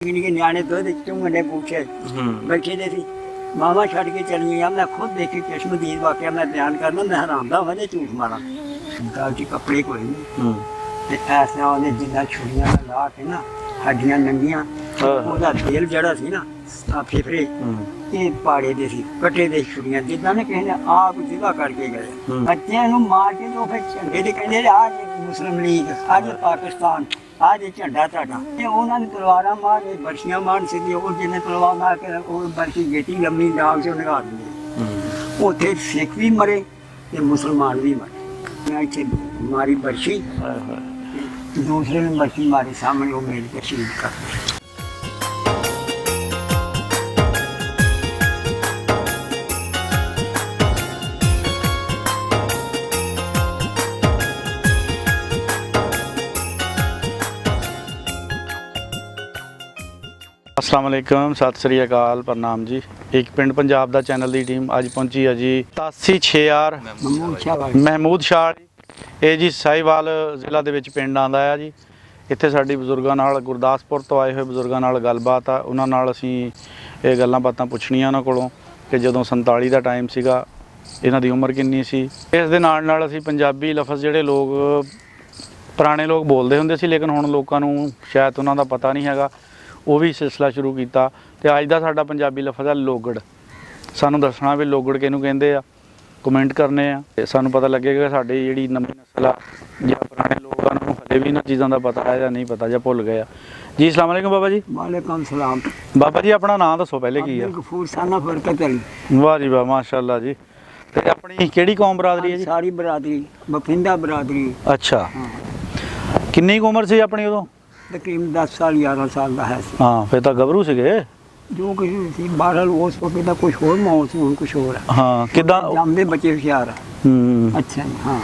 निके न्याणे दुध चूंगने पूछे बैठे दे सी मामा छड़ के चली गई। मैं खुद देखी चश्मदीद वाकया मैं बयान करना, मैं हरामदा वजह झूठ मारा जी कपड़े कोई नहीं ऐसा उन्हें जिन्ना छुड़ियां ला के ना हड्डियां नंगियां ਉਹਦਾ ਦਿਲ ਜਿਹੜਾ ਸੀ ਨਾ ਫੇਫੜੇ ਇਹ ਪਾੜੇ ਦੇ ਸੀ ਕੱਟੇ ਦੇ ਛੁਰੀਆਂ ਜਿੱਦਾਂ ਨੇ ਕਿਸੇ ਨੇ ਆਪ ਜਿਹਾ ਕਰਕੇ ਗਏ ਬੱਚਿਆਂ ਨੂੰ ਮਾਰ ਕੇ ਉਹ ਫਿਰ ਝੰਡੇ ਦੇ ਕਹਿੰਦੇ ਅੱਜ ਮੁਸਲਿਮ ਲੀਗ ਅੱਜ ਪਾਕਿਸਤਾਨ आज झंडा झाटा उन्होंने तलवारा मार बरसियां मार सीधी और जिन्हें तलवार मार के बरसी गेटी लम्बी डाल से निकाल दी उथे सिख भी मरे ते मुसलमान भी मरे। इतने मारी बरसी दूसरे ने बरसी मारी सामने वो मेरी के शहीद कर दी। अस्सलाम वालेकुम, सत श्री अकाल, प्रणाम जी। एक पिंड पंजाब दा चैनल दी टीम अज पहुंची है जी 87 महमूद शाह ये जी साहिवाल जिला दे विच पिंड आंदा है जी। इत्थे साडी बजुर्गां नाल गुरदासपुर तो आए हुए बजुर्गां नाल गलबात आ, उन्हां नाल असीं ये गल्लां बातां पुछणीਆਂ उन्हां कोलों कि जदों 47 दा टाइम सीगा इन्हां दी उम्र किन्नी सी। इस दे नाल नाल असीं पंजाबी लफज जिहड़े लोग पुराने लोग बोलदे हुंदे सी लेकिन हुण लोकां नूं शायद उन्हां दा पता नहीं हैगा, वो भी सिलसिला शुरू किया। तो अज का साडा पंजाबी लफज है लोगड़। सानू दसना भी लोगड़ किहनूं कहंदे आ, कमेंट करने आ, सानू पता लगेगा साडी जिहड़ी नवीं नस्ल आ जां पुराने लोग आ उन्हां हले भी इन्हां चीज़ां दा पता है जां नहीं पता जां भुल गए आ जी। अस्सलाम वालेकुम बाबा जी। वालेकुम सलाम। बाबा जी अपना नाम दसो पहले की है? गफूर साना फरकत अली। वाह जी वाह, माशाअल्लाह जी। ते अपनी किहड़ी कौम बरादरी है जी? सारी बरादरी बफिंदा बरादरी। अच्छा, किन्नी उम्र सी अपनी उदों? तकरीबन 10 साल 11 साल का है। हाँ फिर तो गभरू सीगे जो कुछ सी बहरहाल उस वक्त का कुछ होर माहौल से हुण कुछ होर है। हाँ किदां जमदे बच्चे हुशियार आ। अच्छा जी। हाँ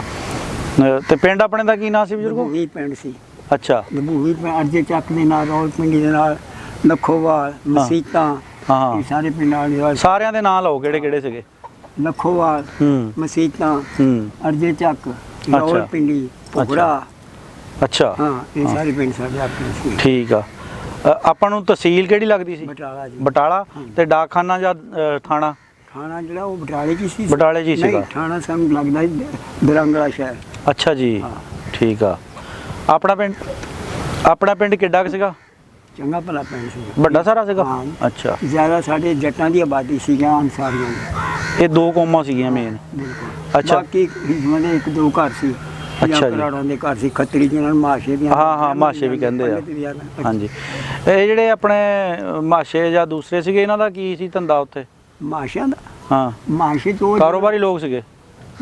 ते पिंड अपने दा की नाम सी बजुर्गो? लभूवी पिंड सी। अच्छा, लभूवी पिंड अरजे चक दे नाल रावलपिंडी दे नाल लखोवाल मसीतां हाँ सारे पिंडां दे सारियां दे नाम लओ किहड़े किहड़े सीगे? लखोवाल मसीतां अरजे चक रावलपिंडी भोगड़ा। अच्छा हाँ ये सारे पिंड साडे अपने सी। ठीक आ। ਆਪਾਂ ਨੂੰ ਤਹਿਸੀਲ ਕਿਹੜੀ ਲੱਗਦੀ ਸੀ? बटाला जी। ਬਟਾਲਾ। ਤੇ ਡਾਕਖਾਨਾ ਜਾਂ ਥਾਣਾ? थाना ਜਿਹੜਾ ਉਹ ਬਟਾਲੇ ਚ ਸੀ। ਬਟਾਲੇ ਜੀ ਸੀਗਾ। ਨਹੀਂ ਥਾਣਾ ਸਾਨੂੰ ਲੱਗਦਾ ਦਰੰਗਲਾ ਸ਼ਹਿਰ। ਅੱਛਾ ਜੀ। ਠੀਕ ਆ। ਆਪਣਾ ਪਿੰਡ ਕਿੱਡਾ ਕੁ ਸੀਗਾ? ਚੰਗਾ ਭਲਾ ਪਿੰਡ ਸੀ। ਵੱਡਾ ਸਾਰਾ ਸੀਗਾ? ਹਾਂ। ਅੱਛਾ, ਜ਼ਿਆਦਾ ਸਾਡੇ ਜੱਟਾਂ ਦੀ ਆਬਾਦੀ ਸੀਗਾ ਅਨਸਾਰੀਆਂ ਦੀ। ਇਹ ਦੋ ਕੌਮਾਂ ਸੀਗੀਆਂ ਮੇਨ। ਬਿਲਕੁਲ। ਅੱਛਾ। ਬਾਕੀ ਹਿੰਦੂਆਂ ਦੇ ਇੱਕ ਦੋ ਘਰ ਸੀ। ਅੱਛਾ ਜੀ। ਕਰਾੜਾਂ ਦੇ ਘਰ ਸੀ, ਖੱਤਰੀ ਜਿਹਨਾਂ ਨੂੰ ਮਾਸ਼ੇ ਦੀਆਂ। ਹਾਂ ਹਾਂ ਮਾਸ਼ੇ ਵੀ ਕਹਿੰਦੇ ਆ। ਹਾਂਜੀ, ਇਹ ਜਿਹੜੇ ਆਪਣੇ ਮਾਸ਼ੇ ਜਾਂ ਦੂਸਰੇ ਸੀਗੇ ਇਹਨਾਂ ਦਾ ਕੀ ਸੀ ਧੰਦਾ ਉੱਥੇ? ਮਾਸ਼ਿਆਂ ਦਾ? ਹਾਂ ਮਾਸ਼ੇ ਤੋਂ ਕਾਰੋਬਾਰੀ ਲੋਕ ਸੀਗੇ?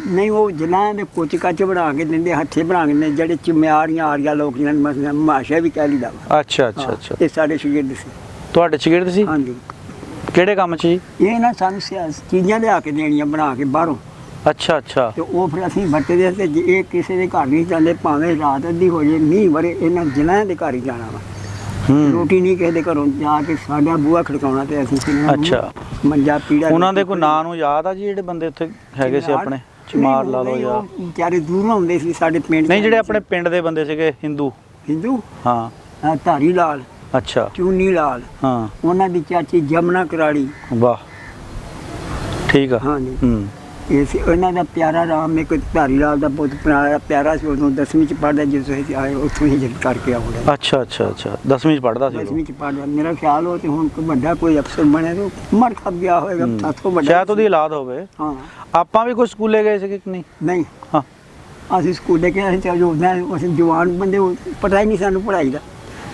ਨਹੀਂ ਉਹ ਜਿਨ੍ਹਾਂ ਦੇ ਕੁੱਚ ਕੱਚ ਬਣਾ ਕੇ ਦਿੰਦੇ, ਹੱਥੇ ਬਣਾ ਕੇ ਦਿੰਦੇ, ਜਿਹੜੇ ਚਿਮਿਆਰੀਆਂ ਆਰੀਆ ਲੋਕ ਜਿਹਨਾਂ ਨੂੰ ਮਾਸ਼ਾ ਵੀ ਕਹਿ ਲਈਦਾ ਵਾ। ਅੱਛਾ ਅੱਛਾ ਅੱਛਾ। ਇਹ ਸਾਡੇ ਸ਼ਾਗਿਰਦ ਸੀ। ਤੁਹਾਡੇ ਸ਼ਾਗਿਰਦ ਸੀ? ਹਾਂਜੀ। ਕਿਹੜੇ ਕੰਮ 'ਚ ਜੀ? ਇਹ ਨਾ ਸਾਨੂੰ ਚੀਜ਼ਾਂ ਲਿਆ ਕੇ ਦੇਣੀਆਂ ਬਣਾ ਕੇ ਬਾਹਰੋਂ। ਅੱਛਾ ਅੱਛਾ। ਤੇ ਉਹ ਫਿਰ ਅਸੀਂ ਵਰਤਦੇ ਤੇ ਜੇ ਇਹ ਕਿਸੇ ਦੇ ਘਰ ਨਹੀਂ ਚੱਲੇ ਭਾਵੇਂ ਰਾਤ ਅੱਧੀ ਹੋ ਜੇ ਮੀਂਹ ਵਰੇ ਇਹਨਾਂ ਜਿਨ੍ਹਾਂ ਦੇ ਘਰ ਹੀ ਜਾਣਾ ਵਾ। ਰੋਟੀ ਨਹੀਂ ਕਿਸੇ ਦੇ ਘਰੋਂ ਜਾ ਕੇ ਸਾਡਾ ਬੂਹਾ ਖੜਕਾਉਣਾ ਤੇ ਅਸੀਂ ਅੱਛਾ ਮੰਜਾ ਪੀੜਾ। ਉਹਨਾਂ ਦੇ ਕੋਈ ਨਾਂ ਨੂੰ ਯਾਦ ਆ ਜੀ ਜਿਹੜੇ ਬੰਦੇ ਉੱਥੇ ਹੈਗੇ ਸੀ ਆਪਣੇ? ਚਮਾਰ ਲਾ ਲਓ ਜਾਂ ਵਿਚਾਰੇ ਦੂਰੋਂ ਆਉਂਦੇ ਸੀ ਸਾਡੇ ਪਿੰਡ। ਨਹੀਂ ਜਿਹੜੇ ਆਪਣੇ ਪਿੰਡ ਦੇ ਬੰਦੇ ਸੀਗੇ ਹਿੰਦੂ? ਹਿੰਦੂ ਹਾਂ। ਧਾਰੀ ਲਾਲ, ਅੱਛਾ, ਚੂਨੀ ਲਾਲ, ਹਾਂ ਉਹਨਾਂ ਦੀ ਚਾਚੀ ਜਮਨਾ ਕਰਾੜੀ। ਵਾਹ ਠੀਕ ਆ। ਹਾਂਜੀ। ਇਹ ਸੀ ਉਹਨਾਂ ਦਾ ਪਿਆਰਾ ਰਾਮ, ਇੱਕ ਧਾਰੀ ਲਾਲ ਦਾ ਬਹੁਤ ਪਿਆਰਾ ਸੀ। ਉਦੋਂ 10ਵੀਂ ਚ ਪੜ੍ਹਦਾ ਜਦੋਂ ਅਸੀਂ ਆਏ ਉੱਥੋਂ ਹੀ ਜਿੱਤ ਕਰਕੇ ਆਉਣਾ। ਅੱਛਾ ਅੱਛਾ ਅੱਛਾ। 10ਵੀਂ ਚ ਪੜ੍ਹਦਾ ਸੀ? 10ਵੀਂ ਚ ਪੜ੍ਹਦਾ। ਮੇਰਾ ਖਿਆਲ ਹੋ ਤੇ ਹੁਣ ਕੋਈ ਵੱਡਾ ਕੋਈ ਅਫਸਰ ਬਣਿਆ ਤੇ ਮਰ ਖੱਪ ਗਿਆ ਹੋਵੇਗਾ ਸਾਥੋਂ ਵੱਡਾ, ਸ਼ਾਇਦ ਉਹਦੀ ਔਲਾਦ ਹੋਵੇ। ਹਾਂ। ਆਪਾਂ ਵੀ ਕੋਈ ਸਕੂਲੇ ਗਏ ਸੀ ਕਿ ਨਹੀਂ? ਨਹੀਂ। ਹਾਂ ਅਸੀਂ ਸਕੂਲੇ ਗਏ, ਅਸੀਂ ਚੱਲ ਜੋਦਾਂ ਅਸੀਂ ਜਵਾਨ ਬੰਦੇ, ਪਤਾ ਹੀ ਨਹੀਂ ਸਾਨੂੰ ਪੜ੍ਹਾਈ ਦਾ।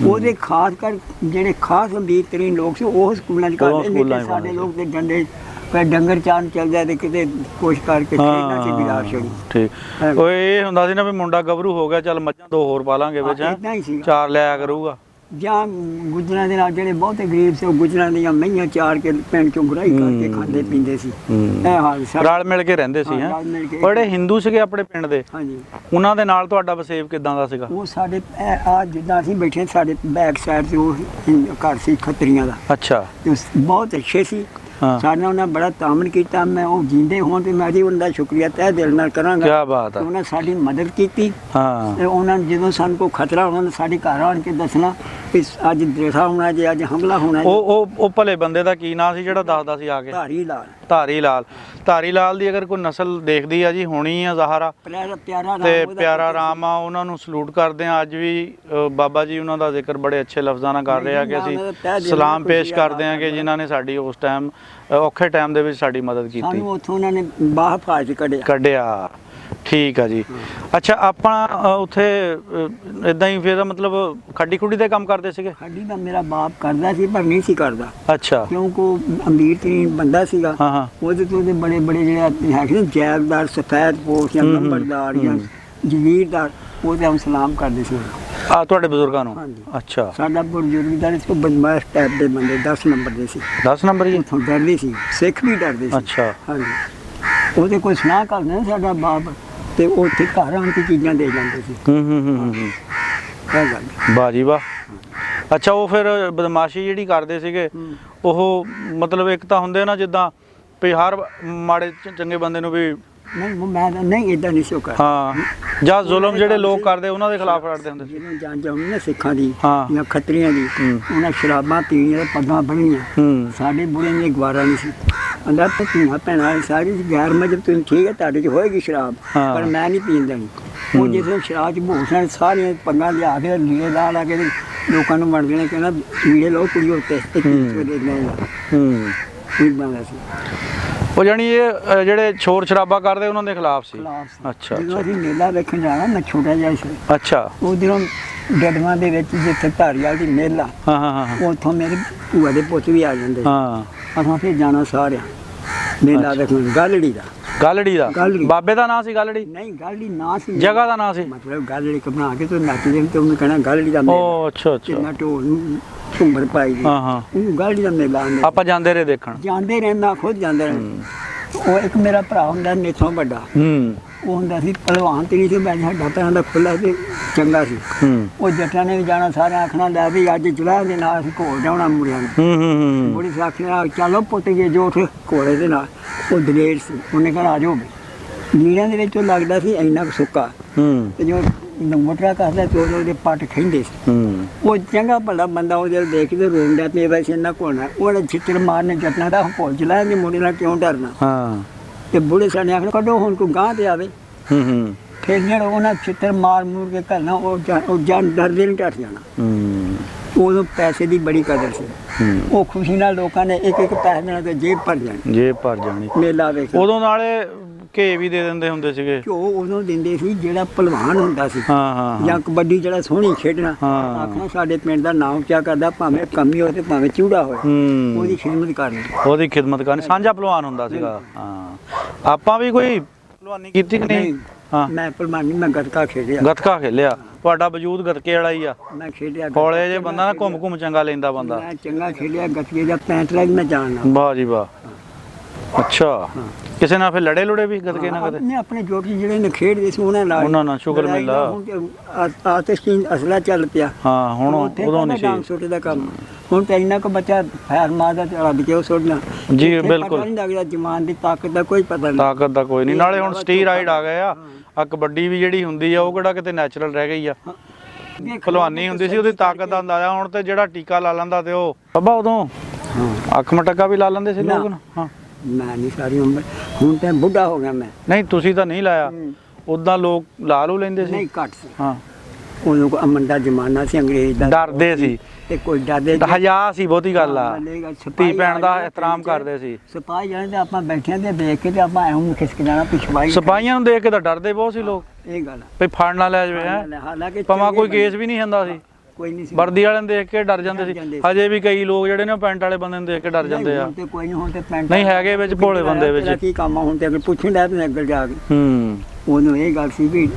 ਉਹਦੇ ਖਾਸ ਕਰ ਜਿਹੜੇ ਖਾਸ ਅਮੀਰ ਤਰੀਨ ਲੋਕ ਸੀ ਉਹ ਸਕੂਲਾਂ 'ਚ ਕਰਦੇ। ਸਾਡੇ ਲੋਕ ਤੇ ਡੰਡੇ ਡੰਗਰ ਚਾਰਨ ਚੱਲ ਜਾਏ ਤੇ ਕਿਤੇ ਕੁਛ ਕਰਕੇ ਖੇਡਾਂ 'ਚ ਬਿਰਾਰ ਛੜੀ। ਠੀਕ। ਉਹ ਇਹ ਹੁੰਦਾ ਸੀ ਨਾ ਵੀ ਮੁੰਡਾ ਗੱਭਰੂ ਹੋ ਗਿਆ ਚੱਲ ਮੱਝਾਂ ਦੋ ਹੋਰ ਪਾ ਲਾਂਗੇ ਵਿੱਚ, ਚਾਰ ਲਿਆ ਕਰੂਗਾ। ਜਾਂ ਗੁੱਜਰਾਂ ਦੇ ਨਾਲ ਜਿਹੜੇ ਬਹੁਤੇ ਗਰੀਬ ਸੀ ਉਹ ਗੁੱਜਰਾਂ ਦੀਆਂ ਮਈਆਂ ਚਾਰ ਕੇ ਪਿੰਡ 'ਚੋਂ ਗੁਰਾਈ ਕਰਕੇ ਖਾਂਦੇ ਪੀਂਦੇ ਸੀ। ਇਹ ਹਾਲ ਰਲ ਮਿਲ ਕੇ ਰਹਿੰਦੇ ਸੀ। ਹੈਂ। ਜਿਹੜੇ ਹਿੰਦੂ ਸੀਗੇ ਆਪਣੇ ਪਿੰਡ ਦੇ, ਹਾਂਜੀ, ਉਹਨਾਂ ਦੇ ਨਾਲ ਤੁਹਾਡਾ ਵਸੇਬ ਕਿੱਦਾਂ ਦਾ ਸੀਗਾ? ਉਹ ਸਾਡੇ ਆ ਜਿੱਦਾਂ ਅਸੀਂ ਬੈਠੇ ਸਾਡੇ ਬੈਕ ਸਾਈਡ 'ਤੇ ਉਹ ਘਰ ਸੀ ਖੱਤਰੀਆਂ ਦਾ। ਅੱਛਾ। ਬਹੁਤ ਅੱਛੇ ਸੀ। ਹਾਂ। ਸਾਡਾ ਉਹਨਾਂ ਬੜਾ ਤਾਮਨ ਕੀਤਾ। ਮੈਂ ਉਹ ਜਿੰਦੇ ਹੋਣ ਤੇ ਮੈਂ ਜੀ ਉਹਨਾਂ ਦਾ ਸ਼ੁਕਰੀਆ ਤਹਿ ਦਿਲ ਨਾਲ ਕਰਾਂਗਾ। ਕੀ ਬਾਤ ਹੈ। ਉਹਨਾਂ ਸਾਡੀ ਮਦਦ ਕੀਤੀ। ਹਾਂ ਤੇ ਉਹਨਾਂ ਨੇ ਜਦੋਂ ਸਾਨੂੰ ਕੋਈ ਖਤਰਾ ਹੋਣਾ ਤਾਂ ਸਾਡੇ ਘਰ ਆਣ ਕੇ ਦੱਸਣਾ ਵੀ ਅੱਜ ਦਰੇਸਾ ਹੋਣਾ ਜੇ ਅੱਜ ਹਮਲਾ ਹੋਣਾ। ਉਹ ਭਲੇ ਬੰਦੇ ਦਾ ਕੀ ਨਾਂ ਸੀ ਜਿਹੜਾ ਦੱਸਦਾ ਸੀ ਆ ਕੇ? ਧਾਰੀ ਲਾਲ। ਧਾਰੀ ਲਾਲ ਦੀ ਅਗਰ ਕੋਈ ਨਸਲ ਦੇਖਦੀ ਆ ਜੀ ਹੋਣੀ ਆ ਜ਼ਾਹਰਾ ਪਿਆਰਾ ਤੇ ਪਿਆਰਾ ਰਾਮ ਆ, ਉਹਨਾਂ ਨੂੰ ਸਲੂਟ ਕਰਦੇ ਆ। ਅੱਜ ਵੀ ਬਾਬਾ ਜੀ ਉਹਨਾਂ ਦਾ ਜ਼ਿਕਰ ਬੜੇ ਅੱਛੇ ਲਫ਼ਜ਼ਾਂ ਨਾਲ ਕਰ ਰਹੇ ਆ ਕਿ ਅਸੀਂ ਸਲਾਮ ਪੇਸ਼ ਕਰਦੇ ਆ ਕਿ ਜਿਨ੍ਹਾਂ ਨੇ ਸਾਡੀ ਉਸ ਟਾਈਮ ਔਖੇ ਟਾਈਮ ਦੇ ਵਿੱਚ ਸਾਡੀ ਮਦਦ ਕੀਤੀ। ਸਾਨੂੰ ਉੱਥੋਂ ਉਹਨਾਂ ਨੇ ਬਾਹ ਫਾਜ ਕੱਢਿਆ। ਠੀਕ ਆ ਜੀ। ਅੱਛਾ, ਆਪਾਂ ਉੱਥੇ ਇਦਾਂ ਹੀ ਫਿਰ ਮਤਲਬ ਖੱਡੀ ਖੁੱਡੀ ਦੇ ਕੰਮ ਕਰਦੇ ਸੀਗੇ? ਖੱਡੀ ਦਾ ਮੇਰਾ ਬਾਪ ਕਰਦਾ ਸੀ ਪਰ ਨਹੀਂ ਸੀ ਕਰਦਾ। ਅੱਛਾ। ਕਿਉਂਕਿ ਅਮੀਰ ਤਰੀਨ ਬੰਦਾ ਸੀਗਾ। ਹਾਂ ਹਾਂ। ਉਹਦੇ ਤੋਂ ਬੜੇ ਬੜੇ ਜਿਹੜੇ ਹੈਗੇ ਨੇ ਜੈਲਦਾਰ, ਸਫੈਦ ਪੋਸ਼ ਜਾਂ ਨੰਬਰਦਾਰ ਜਾਂ ਜ਼ਮੀਰਦਾਰ, ਉਹਦੇ ਹਮ ਸਲਾਮ ਕਰਦੇ ਸੀ ਆ ਤੁਹਾਡੇ ਬਜ਼ੁਰਗਾਂ ਨੂੰ? ਹਾਂਜੀ। ਅੱਛਾ। ਸਾਡਾ ਬਜ਼ੁਰਗਦਾਰ ਇਸ ਤੋਂ ਬਦਮਾਸ਼ ਟਾਈਪ ਦੇ ਬੰਦੇ 10 ਨੰਬਰ ਦੇ ਸੀ। 10 ਨੰਬਰ ਹੀ? ਉੱਥੋਂ ਡਰਦੇ ਸੀ, ਸਿੱਖ ਵੀ ਡਰਦੇ ਸੀ। ਅੱਛਾ। ਹਾਂਜੀ। ਉਹਦੇ ਕੋਈ ਸੁਨਾਹ ਕਰਦਾ ਨਾ ਸਾਡਾ ਬਾਪ ਤੇ ਉੱਥੇ ਘਰ ਆਣ ਕੇ ਚੀਜ਼ਾਂ ਦੇ ਜਾਂਦੇ ਸੀ। ਇਹ ਗੱਲ ਬਾਜੀ ਵਾਹ। ਅੱਛਾ, ਉਹ ਫਿਰ ਬਦਮਾਸ਼ੀ ਜਿਹੜੀ ਕਰਦੇ ਸੀਗੇ ਉਹ ਮਤਲਬ ਇੱਕ ਤਾਂ ਹੁੰਦੇ ਨਾ ਜਿੱਦਾਂ ਵੀ ਹਰ ਮਾੜੇ ਚੰਗੇ ਬੰਦੇ ਨੂੰ ਵੀ ਨਹੀਂ ਮੈਂ ਨਹੀਂ ਇਦਾਂ ਨਹੀਂ ਸੀ ਕਰ। ਹਾਂ, ਜਾਂ ਜ਼ੁਲਮ ਜਿਹੜੇ ਲੋਕ ਕਰਦੇ ਉਹਨਾਂ ਦੇ ਖਿਲਾਫ ਲੜਦੇ ਹੁੰਦੇ ਸੀ। ਜਿਹਨੂੰ ਜਾਣ ਜਾਉਣੀ ਨਾ ਸਿੱਖਾਂ ਦੀ ਹਾਂ। ਜਾਂ ਖੱਤਰੀਆਂ ਦੀ, ਉਹਨਾਂ ਸ਼ਰਾਬਾਂ ਪੀਣੀਆਂ, ਪੱਗਾਂ ਬੰਨ੍ਹਣੀਆਂ। ਸਾਡੇ ਬੁੜੇ ਨੇ ਗਵਾਰਾ ਨਹੀਂ ਸੀ। ਅੰਦਰ ਤਾਂ ਧੀਆਂ ਭੈਣਾਂ ਸਾਰੀ ਗੈਰ ਮਜਬ ਤੁਸੀਂ ਠੀਕ ਹੈ ਤੁਹਾਡੇ 'ਚ ਹੋਏਗੀ ਸ਼ਰਾਬ ਪਰ ਮੈਂ ਨਹੀਂ ਪੀਣ ਦੇਣੀ। ਉਹ ਜਿਸ ਨੂੰ ਸ਼ਰਾਬ 'ਚ ਭੂਸਣ ਸਾਰੀਆਂ ਪੱਗਾਂ ਲਿਆ ਕੇ ਲੀੜੇ ਲਾ ਕੇ ਲੋਕਾਂ ਨੂੰ ਵੰਡ ਦੇਣਾ, ਕਹਿੰਦਾ ਲੀੜੇ ਲਓ ਕੁੜੀ ਉੱਤੇ ਦੇ ਦੇਣਾ ਸੀ। ਉਹ ਜਾਣੀ ਇਹ ਜਿਹੜੇ ਸ਼ੋਰ ਸ਼ਰਾਬਾ ਕਰਦੇ ਉਹਨਾਂ ਦੇ ਖਿਲਾਫ ਸੀ? ਅੱਛਾ। ਜਦੋਂ ਅਸੀਂ ਮੇਲਾ ਵੇਖਣ ਜਾਣਾ, ਮੈਂ ਛੋਟਾ ਜਿਹਾ ਸੀ। ਅੱਛਾ। ਉਧਰੋਂ ਡੜਵਾਂ ਦੇ ਵਿੱਚ ਜਿੱਥੇ ਧਾਰੀਵਾਲ ਦੀ ਮੇਲਾ, ਹਾਂ ਹਾਂ ਹਾਂ, ਉੱਥੋਂ ਮੇਰੇ ਭੂਆ ਦੇ ਪੁੱਤ ਵੀ ਆ ਜਾਂਦੇ। ਹਾਂ। ਅਸੀਂ ਫਿਰ ਜਾਣਾ ਸਾਰਿਆਂ ਮੇਲਾ ਵੇਖਣ। ਗਾਲੜੀ ਦਾ ਬਾਬੇ ਦਾ ਨਾਂ ਸੀ ਗਾਲੜੀ? ਨਹੀਂ, ਗਾਲੜੀ ਨਾਂ ਸੀ, ਜਗ੍ਹਾ ਦਾ ਨਾਂ ਸੀ। ਮਤਲਬ ਗਾਲੜੀ ਬਣਾ ਕੇ ਤੇ ਨੱਚਦੇ ਤੇ ਉਹਨੂੰ ਕਹਿਣਾ ਗਾਲੜੀ ਦਾ ਮੇਲਾ। ਓ ਅੱਛਾ ਅੱਛਾ। ਕਿੰਨਾ ਢੋਲ ਨੂੰ ਝੁੰਮਰ ਪਾਈ ਦੀ। ਹਾਂ ਹਾਂ। ਉਹਨੂੰ ਗਾਲੜੀ ਦਾ ਮੇਲਾ ਆਂਦੇ। ਆਪਾਂ ਜਾਂਦੇ ਰਹੇ ਦੇਖਣ? ਜਾਂਦੇ ਰਹੇ, ਮੈਂ ਖੁਦ ਜਾਂਦੇ ਰਹੇ। ਉਹ ਇੱਕ ਮੇਰਾ ਭਰਾ ਹੁੰਦਾ ਮੇਥੋਂ ਵੱਡਾ, ਉਹ ਹੁੰਦਾ ਸੀ ਪਹਿਲਵਾਨ ਤੇ ਨਹੀਂ ਸੀ, ਮੈਂ ਸਾਡਾ ਪੈਰਾਂ ਦਾ ਖੁੱਲਾ ਤੇ ਚੰਗਾ ਸੀ। ਉਹ ਜੱਟਾਂ ਨੇ ਵੀ ਜਾਣਾ, ਸਾਰੇ ਆਖਣਾ ਲੈ ਵੀ ਅੱਜ ਜੁਲਾਹ ਦੇ ਨਾਲ ਅਸੀਂ ਘੋਲ ਜਾਣਾ ਮੁੰਡਿਆਂ ਨੂੰ। ਬੜੀ ਸਾਖਿਆ ਚਲੋ ਪੁੱਤ ਗਏ ਜੋ ਉੱਠ ਘੋੜੇ ਦੇ ਨਾਲ। ਉਹ ਦਲੇਰ ਸੀ, ਉਹਨੇ ਕਹਿਣਾ ਆ ਜਾਓ। ਲੀੜਿਆਂ ਦੇ ਵਿੱਚ ਉਹ ਲੱਗਦਾ ਸੀ ਇੰਨਾ ਕੁ ਸੁੱਕਾ ਤੇ ਜੋ ਮੋਟਰਾ ਕਰਦਾ ਤੇ ਉਹਦੇ ਪੱਟ ਖਿੰਦੇ ਸੀ। ਉਹ ਚੰਗਾ ਭਲਾ ਬੰਦਾ ਉਹ ਜਦੋਂ ਦੇਖਦੇ ਰੋਂਦਾ ਤੇ ਵੈਸੇ ਇੰਨਾ ਘੋਣਾ ਉਹਨੇ ਛਿੱਤਰ ਮਾਰਨੇ ਜੱਟਾਂ ਦਾ ਭੋਲ ਜਲਾਇਆ ਨਹੀਂ, ਮੁੰਡੇ ਨਾਲ ਕਿਉਂ ਡਰਨਾ। ਤੇ ਬੁੜੇ ਸਾਡੇ ਆਖਣ ਕੱਢੋ ਹੁਣ ਕੋਈ ਗਾਂਹ ਤੇ ਆਵੇ। ਫਿਰ ਜਿਹੜਾ ਉਹਨਾਂ ਛਿੱਤਰ ਮਾਰ ਮੂਰ ਕੇ ਘਰਨਾ ਉਹ ਜਾਨ ਡਰਦੇ ਨਹੀਂ ਡਰ ਜਾਣਾ। ਉਦੋਂ ਪੈਸੇ ਦੀ ਬੜੀ ਕਦਰ ਸੀ। ਉਹ ਖੁਸ਼ੀ ਨਾਲ ਲੋਕਾਂ ਨੇ ਇੱਕ ਇੱਕ ਪੈਸੇ ਦੇਣਾ ਤੇ ਜੇਬ ਭਰ ਜਾਣੀ। ਮੇਲਾ ਵੇਖ ਉਦੋਂ ਨਾਲੇ ਘੇ ਵੀ ਦੇ ਦਿੰਦੇ ਹੁੰਦੇ ਸੀਗੇ। ਘਿਓ ਉਦੋਂ ਦਿੰਦੇ ਸੀ ਜਿਹੜਾ ਪਹਿਲਵਾਨ ਹੁੰਦਾ ਸੀ। ਹਾਂ ਹਾਂ। ਜਾਂ ਕਬੱਡੀ ਜਿਹੜਾ ਸੋਹਣੀ ਖੇਡਣਾ, ਆਖਣਾ ਸਾਡੇ ਪਿੰਡ ਦਾ ਨਾਮ ਉੱਚਾ ਕਰਦਾ, ਭਾਵੇਂ ਕਮੀ ਹੋਵੇ ਤੇ ਭਾਵੇਂ ਚੂੜਾ ਹੋਵੇ, ਉਹਦੀ ਖਿਦਮਤ ਕਰਨੀ। ਸਾਂਝਾ ਪਹਿਲਵਾਨ ਹੁੰਦਾ ਸੀਗਾ। ਹਾਂ, ਆਪਾਂ ਵੀ ਕੋਈ ਪਹਿਲਵਾਨੀ ਕੀਤੀ ਕਿ ਨਹੀਂ? ਹਾਂ, ਮੈਂ ਪਹਿਲਵਾਨੀ, ਮੈਂ ਗੱਤਕਾ ਖੇਲਿਆ। ਤੁਹਾਡਾ ਵਜੂਦ ਗੱਤਕੇ ਵਾਲਾ ਹੀ ਆ। ਮੈਂ ਖੇਡਿਆ ਕੋਲੇ ਜੇ ਬੰਦਾ ਨਾ ਘੁੰਮ ਚੰਗਾ ਲੈਂਦਾ ਬੰਦਾ। ਮੈਂ ਚੰਗਾ ਖੇਡਿਆ ਗੱਤਕੇ ਦਾ, 35 ਮੈਂ ਜਾਣਦਾ। ਵਾਹ ਜੀ ਵਾਹ। ਅੱਛਾ, ਕਿਸੇ ਨਾਲ ਫਿਰ ਲੜੇ ਲੁੜੇ ਵੀ ਗੱਤਕੇ ਨਾਲ ਕਦੇ? ਨਹੀਂ, ਆਪਣੇ ਜੋਟੀ ਜਿਹੜੇ ਨੇ ਖੇਡਦੇ ਸੀ ਉਹਨਾਂ ਨਾਲ ਸ਼ੁਕਰ ਮੇਲਾ। ਆਤਿਸ਼ਕੀਨ ਅਸਲਾ ਚੱਲ ਪਿਆ। ਹਾਂ, ਹੁਣ ਉਦੋਂ ਨਹੀਂ ਸੀ ਡਾਂਗ ਛੋਟੇ ਦਾ ਕੰਮ। ਹੁਣ ਤਾਂ ਇੰਨਾ ਕੁ ਬੱਚਾ ਫੈਰ ਮਾਰਦਾ ਤੇ ਰੱਦ ਕੇ ਉਹ ਸੁੱਟਣਾ। ਜੀ ਬਿਲਕੁਲ ਨਹੀਂ ਲੱਗਦਾ, ਜਮਾਨ ਦੀ ਤਾਕਤ ਦਾ ਕੋਈ ਪਤਾ ਨਹੀਂ। ਤਾਕਤ ਦਾ ਕੋਈ ਨਹੀਂ। ਨਾਲੇ ਹੁਣ ਸਟੀਰਾਇਡ ਆ ਗਏ ਆ ਕਬੱਡੀ ਵੀ ਜਿਹੜੀ ਹੁੰਦੀ ਆ ਉਹ ਕਿਹੜਾ ਕਿਤੇ ਨੈਚੁਰਲ ਰਹਿ ਗਈ ਆ। ਭਲਵਾਨੀ ਹੁੰਦੀ ਸੀ, ਉਹਦੀ ਤਾਕਤ ਦਾ ਅੰਦਾਜ਼ਾ। ਹੁਣ ਤੇ ਜਿਹੜਾ ਟੀਕਾ ਲਾ ਲੈਂਦਾ ਤੇ ਉਹ ਬੱਬਾ ਉਦੋਂ ਅੱਖ ਮਟਕਾ ਵੀ ਲਾ ਲੈਂਦੇ ਸੀ ਲੋਕ। ਹਾਂ, ਮੈਂ ਨਹੀਂ ਸਾਰੀ ਉਮਰ, ਹੁਣ ਤਾਂ ਬੁੱਢਾ ਹੋ ਗਿਆ ਮੈਂ। ਨਹੀਂ, ਤੁਸੀਂ ਤਾਂ ਨਹੀਂ ਲਾਇਆ, ਉਦਾਂ ਲੋਕ ਲਾ ਲੂ ਲੈਂਦੇ ਸੀ। ਨਹੀਂ, ਘੱਟ ਸੀ। ਹਾਂ, ਉਦੋਂ ਅਮਨ ਦਾ ਜ਼ਮਾਨਾ ਸੀ, ਅੰਗਰੇਜ਼ ਦਾ, ਡਰਦੇ ਸੀ ਤੇ ਕੋਈ ਡਰਦੇ ਹਯਾ ਸੀ, ਬਹੁਤੀ ਗੱਲ ਆ। ਧੀ ਭੈਣ ਦਾ ਇਹਤਰਾਮ ਕਰਦੇ ਸੀ। ਸਿਪਾਹੀ ਜਾਣੇ ਤੇ ਆਪਾਂ ਬੈਠਿਆਂ ਤੇ ਦੇਖ ਕੇ ਤੇ ਆਪਾਂ ਐਵੇਂ ਖਿਸਕ ਜਾਣਾ ਪਿਛਵਾਈ। ਸਿਪਾਹੀਆਂ ਨੂੰ ਦੇਖ ਕੇ ਤਾਂ ਡਰਦੇ ਬਹੁਤ ਸੀ ਲੋਕ। ਇਹ ਗੱਲ ਵੀ ਫੜ ਨਾ ਲੈ ਜਾਵੇ ਹੈ, ਹਾਲਾਂਕਿ ਭਾਵੇਂ ਕੋਈ ਕੇਸ ਵੀ ਨਹੀਂ ਹੁੰਦਾ ਸੀ। ਕੋਈ ਨਹੀਂ ਸੀ। ਵਰਦੀ ਵਾਲਿਆਂ ਨੂੰ ਦੇਖ ਕੇ ਡਰ ਜਾਂਦੇ ਸੀ। ਹਜੇ ਵੀ ਕਈ ਲੋਕ ਜਿਹੜੇ ਨੇ ਪੈਂਟ ਵਾਲੇ ਬੰਦੇ ਨੂੰ ਦੇਖ ਕੇ ਡਰ ਜਾਂਦੇ ਆ। ਕੋਈ ਨਹੀਂ, ਹੁਣ ਤੇ ਪੈਂਟ ਨਹੀਂ ਹੈਗੇ ਵਿੱਚ ਭੋਲੇ ਬੰਦੇ ਵਿੱਚ। ਕੀ ਕੰਮ ਆ ਹੁਣ ਤੇ, ਅਗਰ ਪੁੱਛਣ ਡਿਆ ਤੇ ਅੱਗੇ ਜਾ ਕੇ ਉਹਨੂੰ ਇਹ ਗੱਲ ਸੀ ਵੀ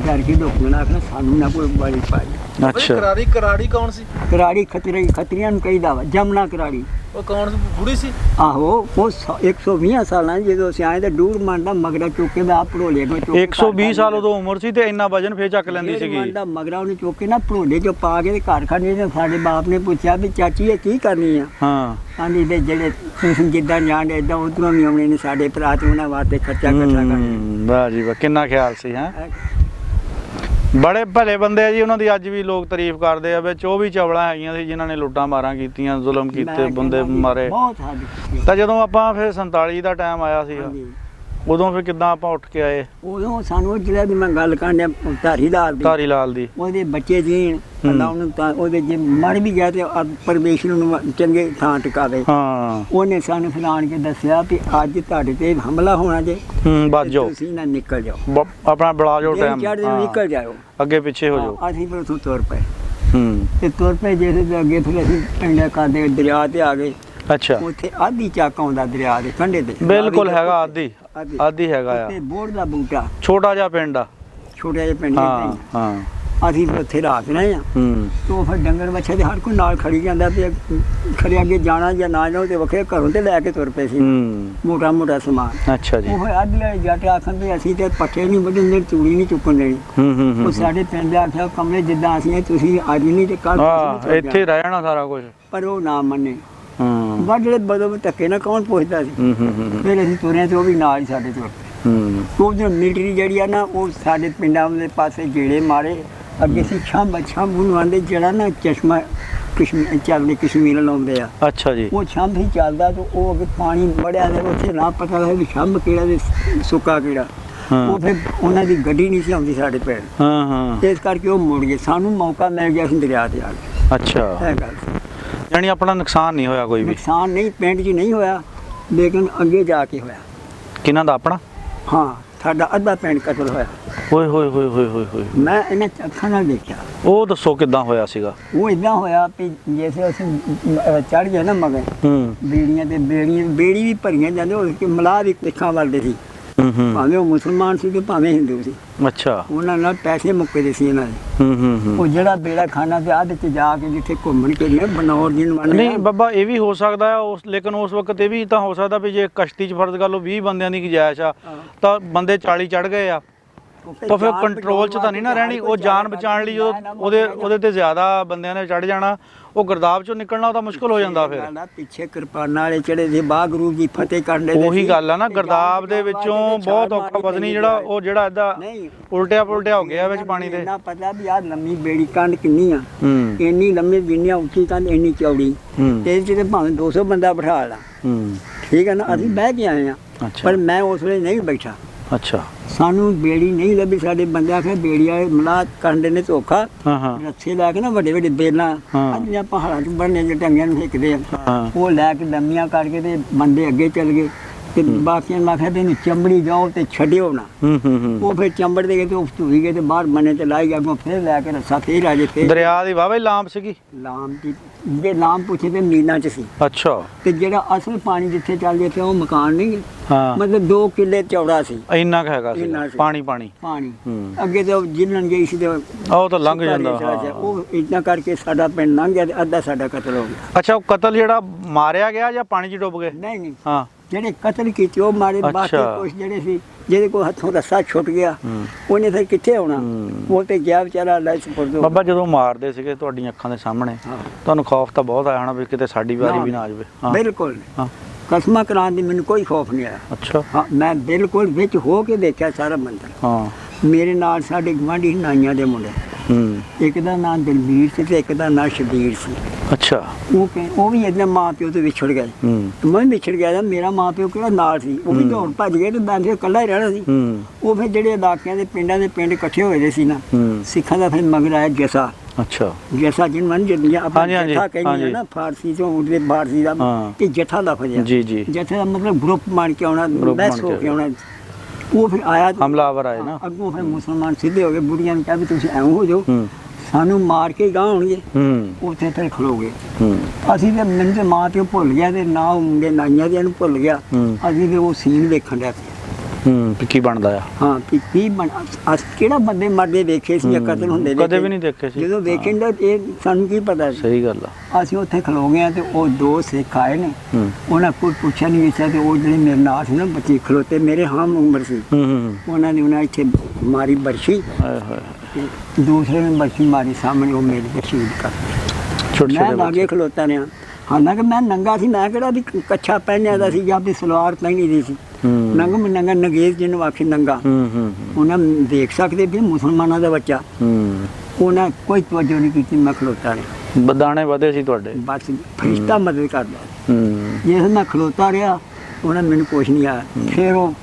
ਡਰ ਕੇ ਲੋਕਾਂ ਨੇ ਆਖਣਾ ਸਾਨੂੰ ਨਾ ਕੋਈ ਬਾਰੀ ਪਾਈ। ਅੱਛਾ ਕਰਾੜੀ ਕੌਣ ਸੀ? ਕਰਾੜੀ ਖੱਤਰੀਆਂ ਨੂੰ ਕਹੀਦਾ ਵਾ, ਜਮਨਾ ਕਰਾੜੀ। ਉਹ ਕੌਣ ਸੀ? ਬੁੜੀ ਸੀ? ਆਹੋ ਉਹ 120 ਸਾਲਾਂ ਦੀ ਜਦੋਂ ਅਸੀਂ ਆਏ ਤਾਂ ਡੂੜ ਮਨ ਦਾ ਮਗਰਾ ਚੁੱਕ ਕੇ ਦਾ ਭੜੋਲੇ ਨੂੰ ਚੁੱਕ 120 ਸਾਲ ਉਦੋਂ ਉਮਰ ਸੀ ਤੇ ਇੰਨਾ ਵਜਨ ਫੇਰ ਚੱਕ ਲੈਂਦੀ ਸੀਗੀ। ਮਨ ਦਾ ਮਗਰਾ ਉਹਨੂੰ ਚੁੱਕ ਕੇ ਨਾ ਭੜੋਲੇ ਚੋਂ ਪਾ ਕੇ ਤੇ ਘਰ ਖੜਨੀ। ਤੇ ਸਾਡੇ ਬਾਪ ਨੇ ਪੁੱਛਿਆ ਵੀ ਚਾਚੀ ਇਹ ਕੀ ਕਰਨੀ ਆ? ਹਾਂ ਆਂਦੀ ਦੇ ਜਿਹੜੇ ਤੁਸੀਂ ਜਿੱਦਾਂ ਜਾਣਦੇ ਏਦਾਂ ਉਧਰੋਂ ਵੀ ਆਉਣੇ ਨੇ ਸਾਡੇ ਭਰਾ ਤੇ ਉਹਨਾਂ ਵਾਸਤੇ ਖਰਚਾ ਇਕੱਠਾ ਕਰਨਾ। ਵਾਹ ਜੀ ਵਾਹ, ਕਿੰਨਾ ਖਿਆਲ ਸੀ। ਹੈ ਬੜੇ ਭਲੇ ਬੰਦੇ ਆ ਜੀ, ਉਹਨਾਂ ਦੀ ਅੱਜ ਵੀ ਲੋਕ ਤਾਰੀਫ ਕਰਦੇ ਆ। ਵਿੱਚ ਉਹ ਵੀ ਚਵਲਾਂ ਹੈਗੀਆਂ ਸੀ ਜਿਨ੍ਹਾਂ ਨੇ ਲੁੱਟਾਂ ਮਾਰਾਂ ਕੀਤੀਆਂ, ਜ਼ੁਲਮ ਕੀਤੇ, ਬੰਦੇ ਮਾਰੇ। ਬਹੁਤ ਹੱਦ ਤਾਂ ਜਦੋਂ ਆਪਾਂ ਫਿਰ 47 ਦਾ ਟਾਈਮ ਆਇਆ ਸੀਗਾ, ਉਦੋਂ ਫਿਰ ਕਿੱਦਾਂ ਆਪਾਂ ਉੱਠ ਕੇ ਆਏ? ਉਦੋਂ ਸਾਨੂੰ ਜਿਹੜਾ ਦੀ ਮੈਂ ਗੱਲ ਕਰਨ ਡਿਆ ਧਾਰੀ ਲਾਲ ਦੀ ਉਹਦੇ ਬੱਚੇ ਜੀਣ ਅੱਲਾ ਉਹਨੂੰ ਤਾਂ ਉਹਦੇ ਜੇ ਮਰ ਵੀ ਗਿਆ ਤੇ ਪਰਮੇਸ਼ਰ ਨੂੰ ਚੰਗੇ ਥਾਂ ਟਿਕਾਵੇ। ਹਾਂ ਉਹਨੇ ਸਾਨੂੰ ਫਿਲਾਣ ਕੇ ਦੱਸਿਆ ਵੀ ਅੱਜ ਤੁਹਾਡੇ ਤੇ ਹਮਲਾ ਹੋਣਾ ਜੇ, ਬਚ ਜਾਓ, ਤੁਸੀਂ ਨਾ ਨਿਕਲ ਜਾਓ, ਆਪਣਾ ਬੜਾ ਜੋ ਟਾਈਮ ਨਿਕਲ ਜਾਓ, ਅੱਗੇ ਪਿੱਛੇ ਹੋ ਜਾਓ। ਅਸੀਂ ਫਿਰ ਉੱਥੋਂ ਤੁਰ ਪਏ। ਤੇ ਤੁਰ ਪਏ ਜਿਹੜੇ ਅੱਗੇ ਫਿਰ ਅਸੀਂ ਪਿੰਡ ਕਰਦੇ ਦਰਿਆ ਤੇ ਆ ਗਏ। ਅੱਛਾ ਉੱਥੇ ਆਧੀ ਚੱਕ ਆਉਂਦਾ ਦਰਿਆ ਦੇ ਕੰਢੇ ਤੇ, ਬਿਲਕੁਲ ਹੈਗਾ ਆਧੀ ਹੈਗਾ ਆ। ਤੇ ਬੋੜ ਦਾ ਬੂਟਾ, ਛੋਟਾ ਜਿਹਾ ਪਿੰਡ ਆ, ਛੋਟਾ ਜਿਹਾ ਪਿੰਡ। ਹਾਂ ਹਾਂ ਅਸੀਂ ਉੱਥੇ ਰਾਤ ਰਹੇ ਆ। ਤੋਂ ਫਿਰ ਡੰਗਰ ਬੱਚੇ ਦੇ ਹਰ ਕੋਈ ਨਾਲ ਖੜੀ ਜਾਂਦਾ ਤੇ ਖੜੇ ਅੱਗੇ ਜਾਣਾ ਜਾਂ ਨਾ ਜਾਓ ਤੇ ਵੱਖਰੇ ਘਰੋਂ ਤੇ ਲੈ ਕੇ ਤੁਰ ਪਏ ਸੀ ਮੋਟਾ ਮੋਟਾ ਸਮਾਨ। ਅੱਛਾ ਜੀ। ਉਹ ਆਧੀ ਵਾਲੇ ਜੱਟ ਆਖਣ ਵੀ ਅਸੀਂ ਤੇ ਪੱਠੇ ਨਹੀਂ ਵੱਢਣ, ਚੂੜੀ ਨਹੀਂ ਚੁੱਕਣ ਦੇਣੀ। ਉਹ ਸਾਡੇ ਪਿੰਡ ਦੇ ਆਖਿਆ ਕਮਰੇ ਜਿੱਦਾਂ ਅਸੀਂ ਤੁਸੀਂ ਅੱਜ ਨਹੀਂ ਤੇ ਕੱਲ ਇੱਥੇ ਰਹਿ ਜਾਣਾ ਸਾਰਾ ਕੁਝ। ਪਰ ਉਹ ਨਾ ਮੰਨੇ। ਵੱਢ ਜਿਹੜੇ ਬਦੋ ਧੱਕੇ ਨਾਲ ਕੌਣ ਪੁੱਛਦਾ ਸੀ। ਫਿਰ ਅਸੀਂ ਤੁਰੇ ਤੇ ਉਹ ਵੀ ਨਾਲ ਹੀ ਸਾਡੇ ਤੁਰ ਪਏ। ਉਹ ਜੋ ਮਿਲਟਰੀ ਜਿਹੜੀ ਆ ਨਾ ਉਹ ਸਾਡੇ ਪਿੰਡਾਂ ਦੇ ਪਾਸੇ ਗੇੜੇ ਮਾਰੇ। ਅੱਗੇ ਸੀ ਛੰਭ ਉਹਨੂੰ ਆਂਦੇ ਜਿਹੜਾ ਨਾ ਚਸ਼ਮਾ ਚੱਲਦੇ ਕਸ਼ਮੀਰ ਲਾਉਂਦੇ ਆ। ਅੱਛਾ ਜੀ। ਉਹ ਛੰਭ ਹੀ ਚੱਲਦਾ ਤੇ ਉਹ ਅੱਗੇ ਪਾਣੀ ਬੜਿਆ ਤੇ ਉੱਥੇ ਨਾ ਪਤਾ ਲੱਗੇ ਵੀ ਛੰਭ ਕਿਹੜਾ ਤੇ ਸੁੱਕਾ ਕਿਹੜਾ। ਉਹ ਫਿਰ ਉਹਨਾਂ ਦੀ ਗੱਡੀ ਨਹੀਂ ਸੀ ਆਉਂਦੀ ਸਾਡੇ ਪਿੰਡ। ਇਸ ਕਰਕੇ ਉਹ ਮੁੜ ਗਏ। ਸਾਨੂੰ ਮੌਕਾ ਮਿਲ ਗਿਆ ਸੀ ਦਰਿਆ ਤੇ ਆ ਕੇ। ਅੱਛਾ ਇਹ ਗੱਲ ਯਾਨੀ ਆਪਣਾ ਨੁਕਸਾਨ ਨਹੀਂ ਹੋਇਆ ਕੋਈ ਵੀ? ਨੁਕਸਾਨ ਨਹੀਂ ਪਿੰਡ 'ਚ ਨਹੀਂ ਹੋਇਆ, ਲੇਕਿਨ ਅੱਗੇ ਜਾ ਕੇ ਹੋਇਆ। ਕਿਹਨਾਂ ਦਾ? ਆਪਣਾ? ਹਾਂ ਸਾਡਾ ਅੱਧਾ ਪਿੰਡ ਕਤਲ ਹੋਇਆ। ਹੋਏ ਹੋਏ ਹੋਏ ਹੋਏ ਹੋਏ ਹੋਏ। ਮੈਂ ਇਹਨਾਂ ਅੱਖਾਂ ਨਾਲ ਦੇਖਿਆ। ਉਹ ਦੱਸੋ ਕਿੱਦਾਂ ਹੋਇਆ ਸੀਗਾ? ਉਹ ਇਦਾਂ ਹੋਇਆ ਵੀ ਜਿਵੇਂ ਅਸੀਂ ਚੜ ਗਏ ਨਾ ਮਗਰ ਬੇੜੀਆਂ ਤੇ ਬੇੜੀ ਵੀ ਭਰੀਆਂ ਜਾਂਦੇ ਉਹ ਕਿ ਮਲਾਹ ਵੀ ਦੇਖਾਂ ਵੱਲਦੇ ਸੀ। ਭਾਵੇਂ ਉਹ ਮੁਸਲਮਾਨ ਸੀ ਤੇ ਭਾਵੇਂ ਹਿੰਦੂ ਸੀ। ਅੱਛਾ। ਉਹਨਾਂ ਨਾਲ ਪੈਸੇ ਮੁੱਕਦੇ ਸੀ ਇਹਨਾਂ ਦੇ। ਉਹ ਜਿਹੜਾ ਬੇੜਾ ਖਾਨਾ ਤੇ ਆਧ ਚ ਜਾ ਕੇ ਜਿੱਥੇ ਘੁੰਮਣ ਕੇ ਗਏ ਬਨੌਰ ਦੀ ਨੂੰ ਨਹੀਂ ਬਾਬਾ ਇਹ ਵੀ ਹੋ ਸਕਦਾ ਹੈ ਲੇਕਿਨ ਉਸ ਵਕਤ ਇਹ ਵੀ ਤਾਂ ਹੋ ਸਕਦਾ ਵੀ ਜੇ ਕਸ਼ਤੀ 'ਚ ਫਰਜ਼ ਕਰ ਲਓ 20 ਬੰਦਿਆਂ ਦੀ ਗੁੰਜਾਇਸ਼ ਆ ਤਾਂ ਬੰਦੇ 40 ਚੜ ਗਏ ਆ ਤਾਂ ਫਿਰ ਕੰਟਰੋਲ 'ਚ ਤਾਂ ਨਹੀਂ ਨਾ ਰਹਿਣੀ। ਉਹ ਜਾਨ ਬਚਾਉਣ ਲਈ ਉਹਦੇ ਤੇ ਜ਼ਿਆਦਾ ਬੰਦਿਆਂ ਨੇ ਚੜ ਜਾਣਾ। ਉਹ ਗਰਦਾਬ 'ਚੋਂ ਨਿਕਲਣਾ ਤਾਂ ਮੁਸ਼ਕਲ ਹੋ ਜਾਂਦਾ। ਫਿਰ ਪਿੱਛੇ ਕਿਰਪਾਨਾਂ ਵਾਲੇ ਚੜੇ ਸੀ ਬਾਗਰੂ ਜੀ ਫਤਿਹ ਕਰਨ ਦੇ। ਉਹੀ ਗੱਲ ਆ ਨਾ ਗਰਦਾਬ ਦੇ ਵਿੱਚੋਂ ਬਹੁਤ ਔਖਾ ਵਜ਼ਨੀ ਜਿਹੜਾ ਏਦਾਂ ਉਲਟਿਆ ਪੁਲਟਿਆ ਹੋ ਗਿਆ ਵਿੱਚ ਪਾਣੀ ਦੇ। ਨਾ ਪਤਾ ਵੀ ਆਹ ਲੰਮੀ ਬੇੜੀ ਕੰਧ ਕਿੰਨੀ ਆ। ਇੰਨੀ ਲੰਮੀ ਜਿੰਨੀ ਉੱਚੀ ਕੰਧ ਇੰਨੀ ਚੌੜੀ ਤੇ ਇਹਦੇ 'ਚ ਤੇ ਭਾਵੇਂ 200 ਬੰਦਾ ਬਿਠਾ ਲਾ। ਠੀਕ ਹੈ ਨਾ। ਅਸੀਂ ਬਹਿ ਕੇ ਆਏ ਆ ਪਰ ਮੈਂ ਉਸ ਵੇਲੇ ਨਹੀਂ ਬੈਠਾ। ਅੱਛਾ। ਸਾਨੂੰ ਬੇੜੀ ਨਹੀਂ ਲੱਭੀ। ਸਾਡੇ ਬੰਦੇ ਆਖਿਆ ਬੇੜੀ ਵਾਲੇ ਮਲਾਹ ਕਰਨ ਨੇ ਧੋਖਾ। ਰੱਸੇ ਲੈ ਕੇ ਨਾ ਵੱਡੇ ਵੱਡੇ ਬੇਲਾਂ ਅੱਜ ਪਹਾੜਾਂ 'ਚ ਬਣਨੇ ਜੇ ਟੰਗਿਆਂ ਨੂੰ ਹਿੱਕਦੇ ਆ ਉਹ ਲੈ ਕੇ ਲੰਮੀਆਂ ਕਰਕੇ ਤੇ ਬੰਦੇ ਅੱਗੇ ਚੱਲ ਗਏ ਤੇ ਬਾਕੀਆਂ ਨੂੰ ਆਖਿਆ ਇਹਨੂੰ ਚੰਬੜੀ ਜਾਓ ਤੇ ਛੱਡਿਓ ਨਾ। ਉਹ ਫਿਰ ਚੰਬੜ ਦੇ ਗਏ ਤੇ ਉਹ ਧੂਈ ਗਏ ਤੇ ਬਾਹਰ ਬੰਨੇ ਤੇ ਲਾਈ ਅੱਗੋਂ ਫਿਰ ਲੈ ਕੇ ਰੱਸਾ ਫੇਰ ਆ ਜੇ। ਫਿਰ ਦਰਿਆ ਦੀ ਵਾਹਵਾ ਲਾਂਬ ਸੀਗੀ। ਲਾਂਬ ਦੀ ਜੇ ਲਾਂਬ ਪੁੱਛੇ ਤੇ ਨੀਲਾਂ 'ਚ ਸੀ। ਅੱਛਾ। ਤੇ ਜਿਹੜਾ ਅਸਲ ਪਾਣੀ ਜਿੱਥੇ ਚੱਲਦੇ ਤੇ ਉਹ ਮਕਾਨ ਨਹੀਂ ਮਤਲਬ 2 ਕਿੱਲੇ ਚੌੜਾ ਸੀ। ਇੰਨਾ ਕੁ ਹੈਗਾ ਸੀ ਪਾਣੀ ਅੱਗੇ ਤੇ ਜਿੰਨਣ ਗਈ ਸੀ ਤੇ ਉਹ ਤਾਂ ਲੰਘ ਜਾਂਦਾ। ਉਹ ਇਦਾਂ ਕਰਕੇ ਸਾਡਾ ਪਿੰਡ ਲੰਘ ਗਿਆ ਤੇ ਅੱਧਾ ਸਾਡਾ ਕਤਲ ਹੋ ਗਿਆ। ਅੱਛਾ। ਉਹ ਕਤਲ ਜਿਹੜਾ ਮਾਰਿਆ ਗਿਆ ਜਾਂ ਪਾਣੀ 'ਚ ਡੁੱਬ ਗਏ? ਨਹੀਂ ਹਾਂ ਜਿਹੜੇ ਕਤਲ ਕੀਤੇ ਉਹ ਮਾਰੇ। ਬਾਕੀ ਕੁਛ ਜਿਹੜੇ ਸੀ ਜਿਹਦੇ ਕੋਲ ਹੱਥੋਂ ਰੱਸਾ ਛੁੱਟ ਗਿਆ ਉਹਨੇ ਫਿਰ ਕਿੱਥੇ ਆਉਣਾ। ਉਹ ਤੇ ਗਿਆ ਵਿਚਾਰਾ ਅੱਲਾ ਸੁਪਰਦ। ਬਾਬਾ ਜਦੋਂ ਮਾਰਦੇ ਸੀਗੇ ਤੁਹਾਡੀਆਂ ਅੱਖਾਂ ਦੇ ਸਾਹਮਣੇ ਤੁਹਾਨੂੰ ਖੌਫ ਤਾਂ ਬਹੁਤ ਆਇਆ ਹੋਣਾ ਵੀ ਕਿਤੇ ਸਾਡੀ ਵਾਰੀ ਵੀ ਨਾ ਆ ਜਾਵੇ? ਬਿਲਕੁਲ ਕਸਮਾਂ ਕਰਾਉਣ ਦੀ ਮੈਨੂੰ ਕੋਈ ਖੌਫ ਨਹੀਂ ਆਇਆ। ਅੱਛਾ। ਹਾਂ ਮੈਂ ਬਿਲਕੁਲ ਵਿੱਚ ਹੋ ਕੇ ਦੇਖਿਆ ਸਾਰਾ ਮੰਦਰ। ਮੇਰੇ ਨਾਲ ਸਾਡੇ ਗੁਆਂਢੀ ਨਾਈਆਂ ਦੇ ਮੁੰਡੇ ਇੱਕ ਦਾ ਨਾਂ ਦਲਬੀਰ ਸੀ ਤੇ ਇੱਕ ਦਾ ਨਾਂ ਸ਼ਬੀਰ ਸੀ। ਅੱਛਾ। ਉਹ ਵੀ ਇਹਦੇ ਮਾਂ ਪਿਓ ਤੋਂ ਵਿਛੜ ਗਏ। ਮੈਂ ਵੀ ਵਿਛੜ ਗਿਆ। ਮੇਰਾ ਮਾਂ ਪਿਓ ਕਿਹੜਾ ਨਾਲ ਸੀ ਉਹ ਵੀ ਦੌੜ ਭੱਜ ਗਏ ਤੇ ਮੈਂ ਫਿਰ ਇਕੱਲਾ ਹੀ ਰਹਿਣਾ ਸੀ। ਉਹ ਫਿਰ ਜਿਹੜੇ ਇਲਾਕਿਆਂ ਦੇ ਪਿੰਡਾਂ ਦੇ ਪਿੰਡ ਇਕੱਠੇ ਹੋਏ ਦੇ ਸੀ ਨਾ ਸਿੱਖਾਂ ਦਾ ਫਿਰ ਮਗਰ ਆਇਆ ਜਸਾ। ਅੱਛਾ। ਜਸਾ ਜਿਹਨੂੰ ਜੱਦੀਆਂ ਆਪਾਂ ਜੱਥਾ ਕਹਿੰਦੇ ਨਾ ਫਾਰਸੀ ਤੋਂ ਉਰਦੇ ਫਾਰਸੀ ਦਾ ਤੇ ਜੱਥਾ ਲਫ਼ਜ਼ ਹੈ। ਜੀ ਜੀ। ਜੱਥੇ ਦਾ ਮਤਲਬ ਗਰੁੱਪ ਬਣ ਕੇ ਆਉਣਾ ਬੈਸ ਹੋ ਕੇ ਆਉਣਾ। ਉਹ ਫਿਰ ਆਇਆ ਹਮਲਾਵਰ ਆਏ ਨਾ ਅੱਗੋਂ ਫਿਰ ਮੁਸਲਮਾਨ ਸਿੱਧੇ ਹੋ ਗਏ। ਬੁੜੀਆਂ ਨੇ ਕਿਹਾ ਵੀ ਤੁਸੀਂ ਐਵੇਂ ਹੋ ਜਾਓ ਸਾਨੂੰ ਮਾਰ ਕੇ ਗਾਹ ਹੋਣਗੇ। ਉੱਥੇ ਫਿਰ ਖਲੋ ਗਏ। ਅਸੀਂ ਤੇ ਮੈਨੂੰ ਤੇ ਮਾਂ ਪਿਓ ਭੁੱਲ ਗਿਆ ਤੇ ਨਾ ਉਹ ਮੁੰਡੇ ਨਾਈਆਂ ਦੇ ਨੂੰ ਭੁੱਲ ਗਿਆ। ਅਸੀਂ ਫਿਰ ਉਹ ਸੀਨ ਦੇਖਣ ਲੱਗ ਪਏ। ਵੀ ਕੀ ਬਣਦਾ ਆ। ਹਾਂ ਵੀ ਕੀ ਬਣ ਅਸ ਕਿਹੜਾ ਬੰਦੇ ਮਰਦੇ ਵੇਖੇ ਸੀ ਜਾਂ ਕਤਲ ਹੁੰਦੇ ਕਦੇ ਵੀ ਨਹੀਂ ਦੇਖੇ ਸੀ। ਜਦੋਂ ਵੇਖਣ ਦਾ ਇਹ ਸਾਨੂੰ ਕੀ ਪਤਾ ਸੀ। ਸਹੀ ਗੱਲ ਆ। ਅਸੀਂ ਉੱਥੇ ਖਲੋ ਗਏ ਤੇ ਉਹ 2 ਸਿੱਖ ਆਏ ਨੇ, ਉਹਨਾਂ ਕੋਈ ਪੁੱਛਿਆ ਨਹੀਂ ਗਿਆ ਤੇ ਉਹ ਜਿਹੜੇ ਮੇਰੇ ਨਾਲ ਸੀ ਨਾ ਬੱਚੇ ਖਲੋਤੇ ਮੇਰੇ ਹਮ ਉਮਰ ਸੀ, ਉਹਨਾਂ ਇੱਥੇ ਮਾਰੀ ਬਰਸ਼ੀ, ਦੂਸਰੇ ਨੇ ਬਰਸ਼ੀ ਮਾਰੀ ਸਾਹਮਣੇ, ਉਹ ਮੇਰੇ ਤੇ ਸ਼ਹੀਦ ਕਰ ਮੈਂ ਲਾਗੇ ਖਲੋਤਾ ਰਿਹਾ। ਹਾਲਾਂਕਿ ਮੈਂ ਨੰਗਾ ਸੀ, ਮੈਂ ਕਿਹੜਾ ਵੀ ਕੱਛਾ ਪਹਿਨਿਆ ਦਾ ਸੀ ਜਾਂ ਵੀ ਸਲਵਾਰ ਪਹਿਨੀ ਦੀ ਸੀ। ਨੰਗਾ ਨੰਗੇਜ਼ ਜਿਹਨੂੰ ਆਖੀ ਨੰਗਾ, ਉਹਨਾਂ ਦੇਖ ਸਕਦੇ ਵੀ ਮੁਸਲਮਾਨਾਂ ਦਾ ਬੱਚਾ, ਉਹਨਾਂ ਕੋਈ ਤਵੱਜੋ ਨਹੀਂ ਕੀਤੀ। ਮੈਂ ਖਲੋਤਾ ਰਿਹਾ, ਬਦਾਣੇ ਵਧੇ ਸੀ ਤੁਹਾਡੇ, ਬਸ ਫਰਿਸ਼ਤਾ ਮਦਦ ਕਰਦਾ। ਜੇ ਮੈਂ ਖਲੋਤਾ ਰਿਹਾ ਉਹਨਾਂ ਮੈਨੂੰ ਕੁਛ ਨਹੀਂ ਆਇਆ। ਫਿਰ ਉਹ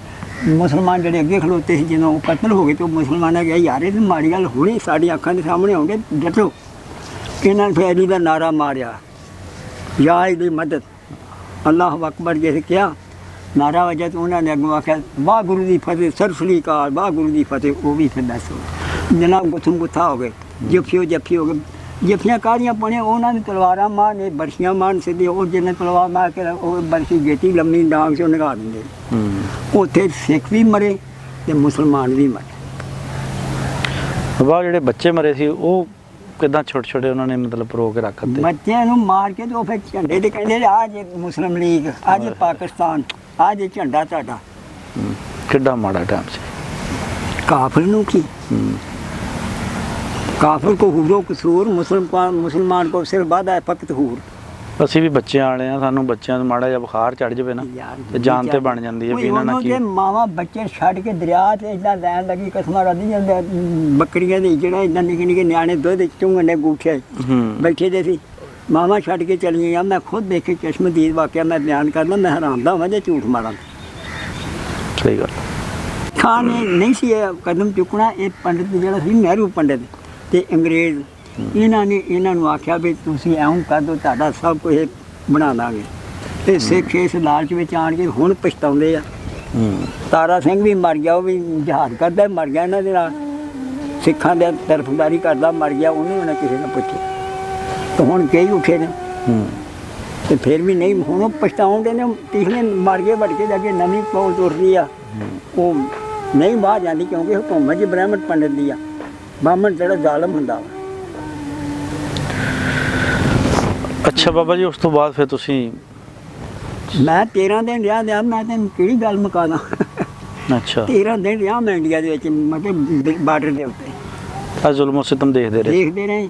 ਮੁਸਲਮਾਨ ਜਿਹੜੇ ਅੱਗੇ ਖਲੋਤੇ ਸੀ, ਜਦੋਂ ਉਹ ਕਤਲ ਹੋ ਗਏ ਤੇ ਉਹ ਮੁਸਲਮਾਨਾਂ ਕਿਹਾ ਯਾਰ ਇਹ ਤਾਂ ਮਾੜੀ ਗੱਲ ਹੋਣੀ, ਸਾਡੀਆਂ ਅੱਖਾਂ ਦੇ ਸਾਹਮਣੇ ਆਉਂਦੇ, ਡਟੋ। ਇਹਨਾਂ ਨੇ ਫੈਰੀ ਦਾ ਨਾਰਾ ਮਾਰਿਆ, ਯਾ ਇਹਦੀ ਮਦਦ, ਅੱਲਾਹੁ ਅਕਬਰ ਜੇ ਕਿਹਾ, ਨਾਰਾ ਵਜਾ ਤਾਂ ਉਹਨਾਂ ਨੇ ਅੱਗੋਂ ਆਖਿਆ ਵਾਹ ਗੁਰੂ ਦੀ ਫਤਿਹ, ਸਰਸਲੀ ਕਾਰ, ਵਾਹ ਗੁਰੂ ਦੀ ਫਤਿਹ। ਉਹ ਵੀ ਫਿਰ ਦੱਸੋ ਜਨਾਬ ਗੁੱਥਮ ਗੁੱਥਾ ਹੋ ਗਏ, ਜੱਫੀ ਹੋ ਗਏ। ਜੱਫੀਆਂ ਕਾਹਦੀਆਂ ਪਾਉਣੀਆਂ, ਉਹਨਾਂ ਨੇ ਤਲਵਾਰਾਂ ਮਾਰਨੇ, ਬਰਸ਼ੀਆਂ ਮਾਰਨ ਸਿੱਧੇ, ਉਹ ਜਿਹਨੇ ਤਲਵਾਰ ਮਾਰ ਕੇ ਉਹ ਬਰਸ਼ੀ ਗੇਤੀ ਲੰਮੀ ਡਾਂਗ 'ਚੋਂ ਨਿਕਾਲ ਦਿੰਦੇ। ਉੱਥੇ ਸਿੱਖ ਵੀ ਮਰੇ ਤੇ ਮੁਸਲਮਾਨ ਵੀ ਮਰੇ। ਵਾਹ ਜਿਹੜੇ ਬੱਚੇ ਮਰੇ ਸੀ ਉਹ ਕਿੱਦਾਂ ਛੋਟੇ ਛੋਟੇ ਉਹਨਾਂ ਨੇ ਮਤਲਬ ਪਰੋ ਕੇ ਰੱਖ ਦਿੱਤੇ? ਬੱਚਿਆਂ ਨੂੰ ਮਾਰ ਕੇ ਤੇ ਉਹ ਫਿਰ ਝੰਡੇ ਤੇ ਕਹਿੰਦੇ ਆ ਜੇ ਮੁਸਲਿਮ ਲੀਗ, ਆ ਜੇ ਪਾਕਿਸਤਾਨ, ਆ ਜੇ ਝੰਡਾ ਤੁਹਾਡਾ। ਕਿੱਡਾ ਮਾੜਾ ਟਾਈਮ ਸੀ। ਕਾਫਰ ਨੂੰ ਕੀ, ਕਾਫਰ ਕੋ ਹੂਰੋ ਕਸੂਰ, ਮੁਸਲਮਾਨ ਕੋ ਸਿਰ ਵਾਦਾ ਹੈ ਫਕਤ ਹੂਰ। ਅਸੀਂ ਵੀ ਬੱਚਿਆਂ ਵਾਲੇ ਆ, ਸਾਨੂੰ ਬੱਚਿਆਂ ਨੂੰ ਮਾੜਾ ਜਿਹਾ ਬੁਖਾਰ ਚੜ ਜਾਵੇ ਨਾ ਤੇ ਜਾਨ ਤੇ ਬਣ ਜਾਂਦੀ ਹੈ ਵੀ ਇਹਨਾਂ ਨਾਲ ਕੀ। ਮਾਵਾਂ ਬੱਚੇ ਛੱਡ ਕੇ ਦਰਿਆ ਤੇ ਇਦਾਂ ਲੈਣ ਲੱਗੀ, ਕਸਮਾਂ ਰੱਦੀ ਜਾਂਦੇ ਬੱਕਰੀਆਂ ਦੇ, ਜਿਹੜਾ ਇਦਾਂ ਨਿੱਕੇ ਨਿੱਕੇ ਨਿਆਣੇ ਦੁੱਧ ਚੁੰਗਣੇ ਗੂਠੇ ਬੈਠੇ ਦੇ ਸੀ, ਮਾਵਾਂ ਛੱਡ ਕੇ ਚਲੀ ਗਈਆਂ। ਮੈਂ ਖੁਦ ਦੇਖੇ ਚਸ਼ਮਦੀਦ ਵਾਕਿਆ, ਮੈਂ ਬਿਆਨ ਕਰਨਾ, ਮੈਂ ਹੈਰਾਨ ਦਾ ਹਾਂ ਜੇ ਝੂਠ ਮਾਰਾਂ। ਸਹੀ ਗੱਲ। ਖਾਨ ਨੇ ਨਹੀਂ ਸੀ ਇਹ ਕਦਮ ਚੁੱਕਣਾ। ਇਹ ਪੰਡਿਤ ਜਿਹੜਾ ਸੀ ਨਹਿਰੂ ਪੰਡਿਤ ਤੇ ਅੰਗਰੇਜ਼, ਇਹਨਾਂ ਨੂੰ ਆਖਿਆ ਵੀ ਤੁਸੀਂ ਐਉਂ ਕਰ ਦਿਓ, ਤੁਹਾਡਾ ਸਭ ਕੁਝ ਬਣਾ ਦਾਂਗੇ। ਤੇ ਸਿੱਖ ਇਸ ਲਾਲਚ ਵਿੱਚ ਆਣ ਕੇ ਹੁਣ ਪਛਤਾਉਂਦੇ ਆ। ਤਾਰਾ ਸਿੰਘ ਵੀ ਮਰ ਗਿਆ, ਉਹ ਵੀ ਜਹਾਦ ਕਰਦਾ ਮਰ ਗਿਆ, ਇਹਨਾਂ ਦੇ ਨਾਲ ਸਿੱਖਾਂ ਦੇ ਤਰਫਦਾਰੀ ਕਰਦਾ ਮਰ ਗਿਆ, ਉਹਨੂੰ ਉਹਨਾਂ ਕਿਸੇ ਨੇ ਪੁੱਛਿਆ। ਤੇ ਹੁਣ ਕਈ ਉੱਠੇ ਨੇ ਤੇ ਫਿਰ ਵੀ ਨਹੀਂ, ਹੁਣ ਉਹ ਪਛਤਾਉਂਦੇ ਨੇ। ਪਿਛਲੇ ਮਰ ਗਏ ਵੜ ਕੇ ਜਾ ਕੇ ਨਵੀਂ ਪੌਲ ਤੁਰਦੀ ਆ, ਉਹ ਨਹੀਂ ਬਾਹਰ ਜਾਂਦੀ ਕਿਉਂਕਿ ਹੁਕੂਮਤ ਜੀ ਬ੍ਰਾਹਮਣ ਪੰਡਿਤ ਦੀ ਆ। ਬ੍ਰਾਹਮਣ ਜਿਹੜਾ ਜ਼ਾਲਮ ਹੁੰਦਾ ਵਾ। ਅੱਛਾ ਬਾਬਾ ਜੀ, ਉਸ ਤੋਂ ਬਾਅਦ ਫਿਰ ਤੁਸੀਂ? ਮੈਂ 13 ਦਿਨ ਰਿਹਾ। ਮੈਂ ਤੈਨੂੰ ਕਿਹੜੀ ਗੱਲ ਮੁਕਾ ਦਾਂ। ਅੱਛਾ 13 ਦਿਨ ਰਿਹਾ ਮੈਂ ਇੰਡੀਆ ਦੇ ਵਿੱਚ, ਮਤਲਬ ਬਾਰਡਰ ਦੇ ਉੱਤੇ ਆ ਜ਼ੁਲਮ ਸਿਤਮ ਦੇਖਦੇ ਰਹੇ।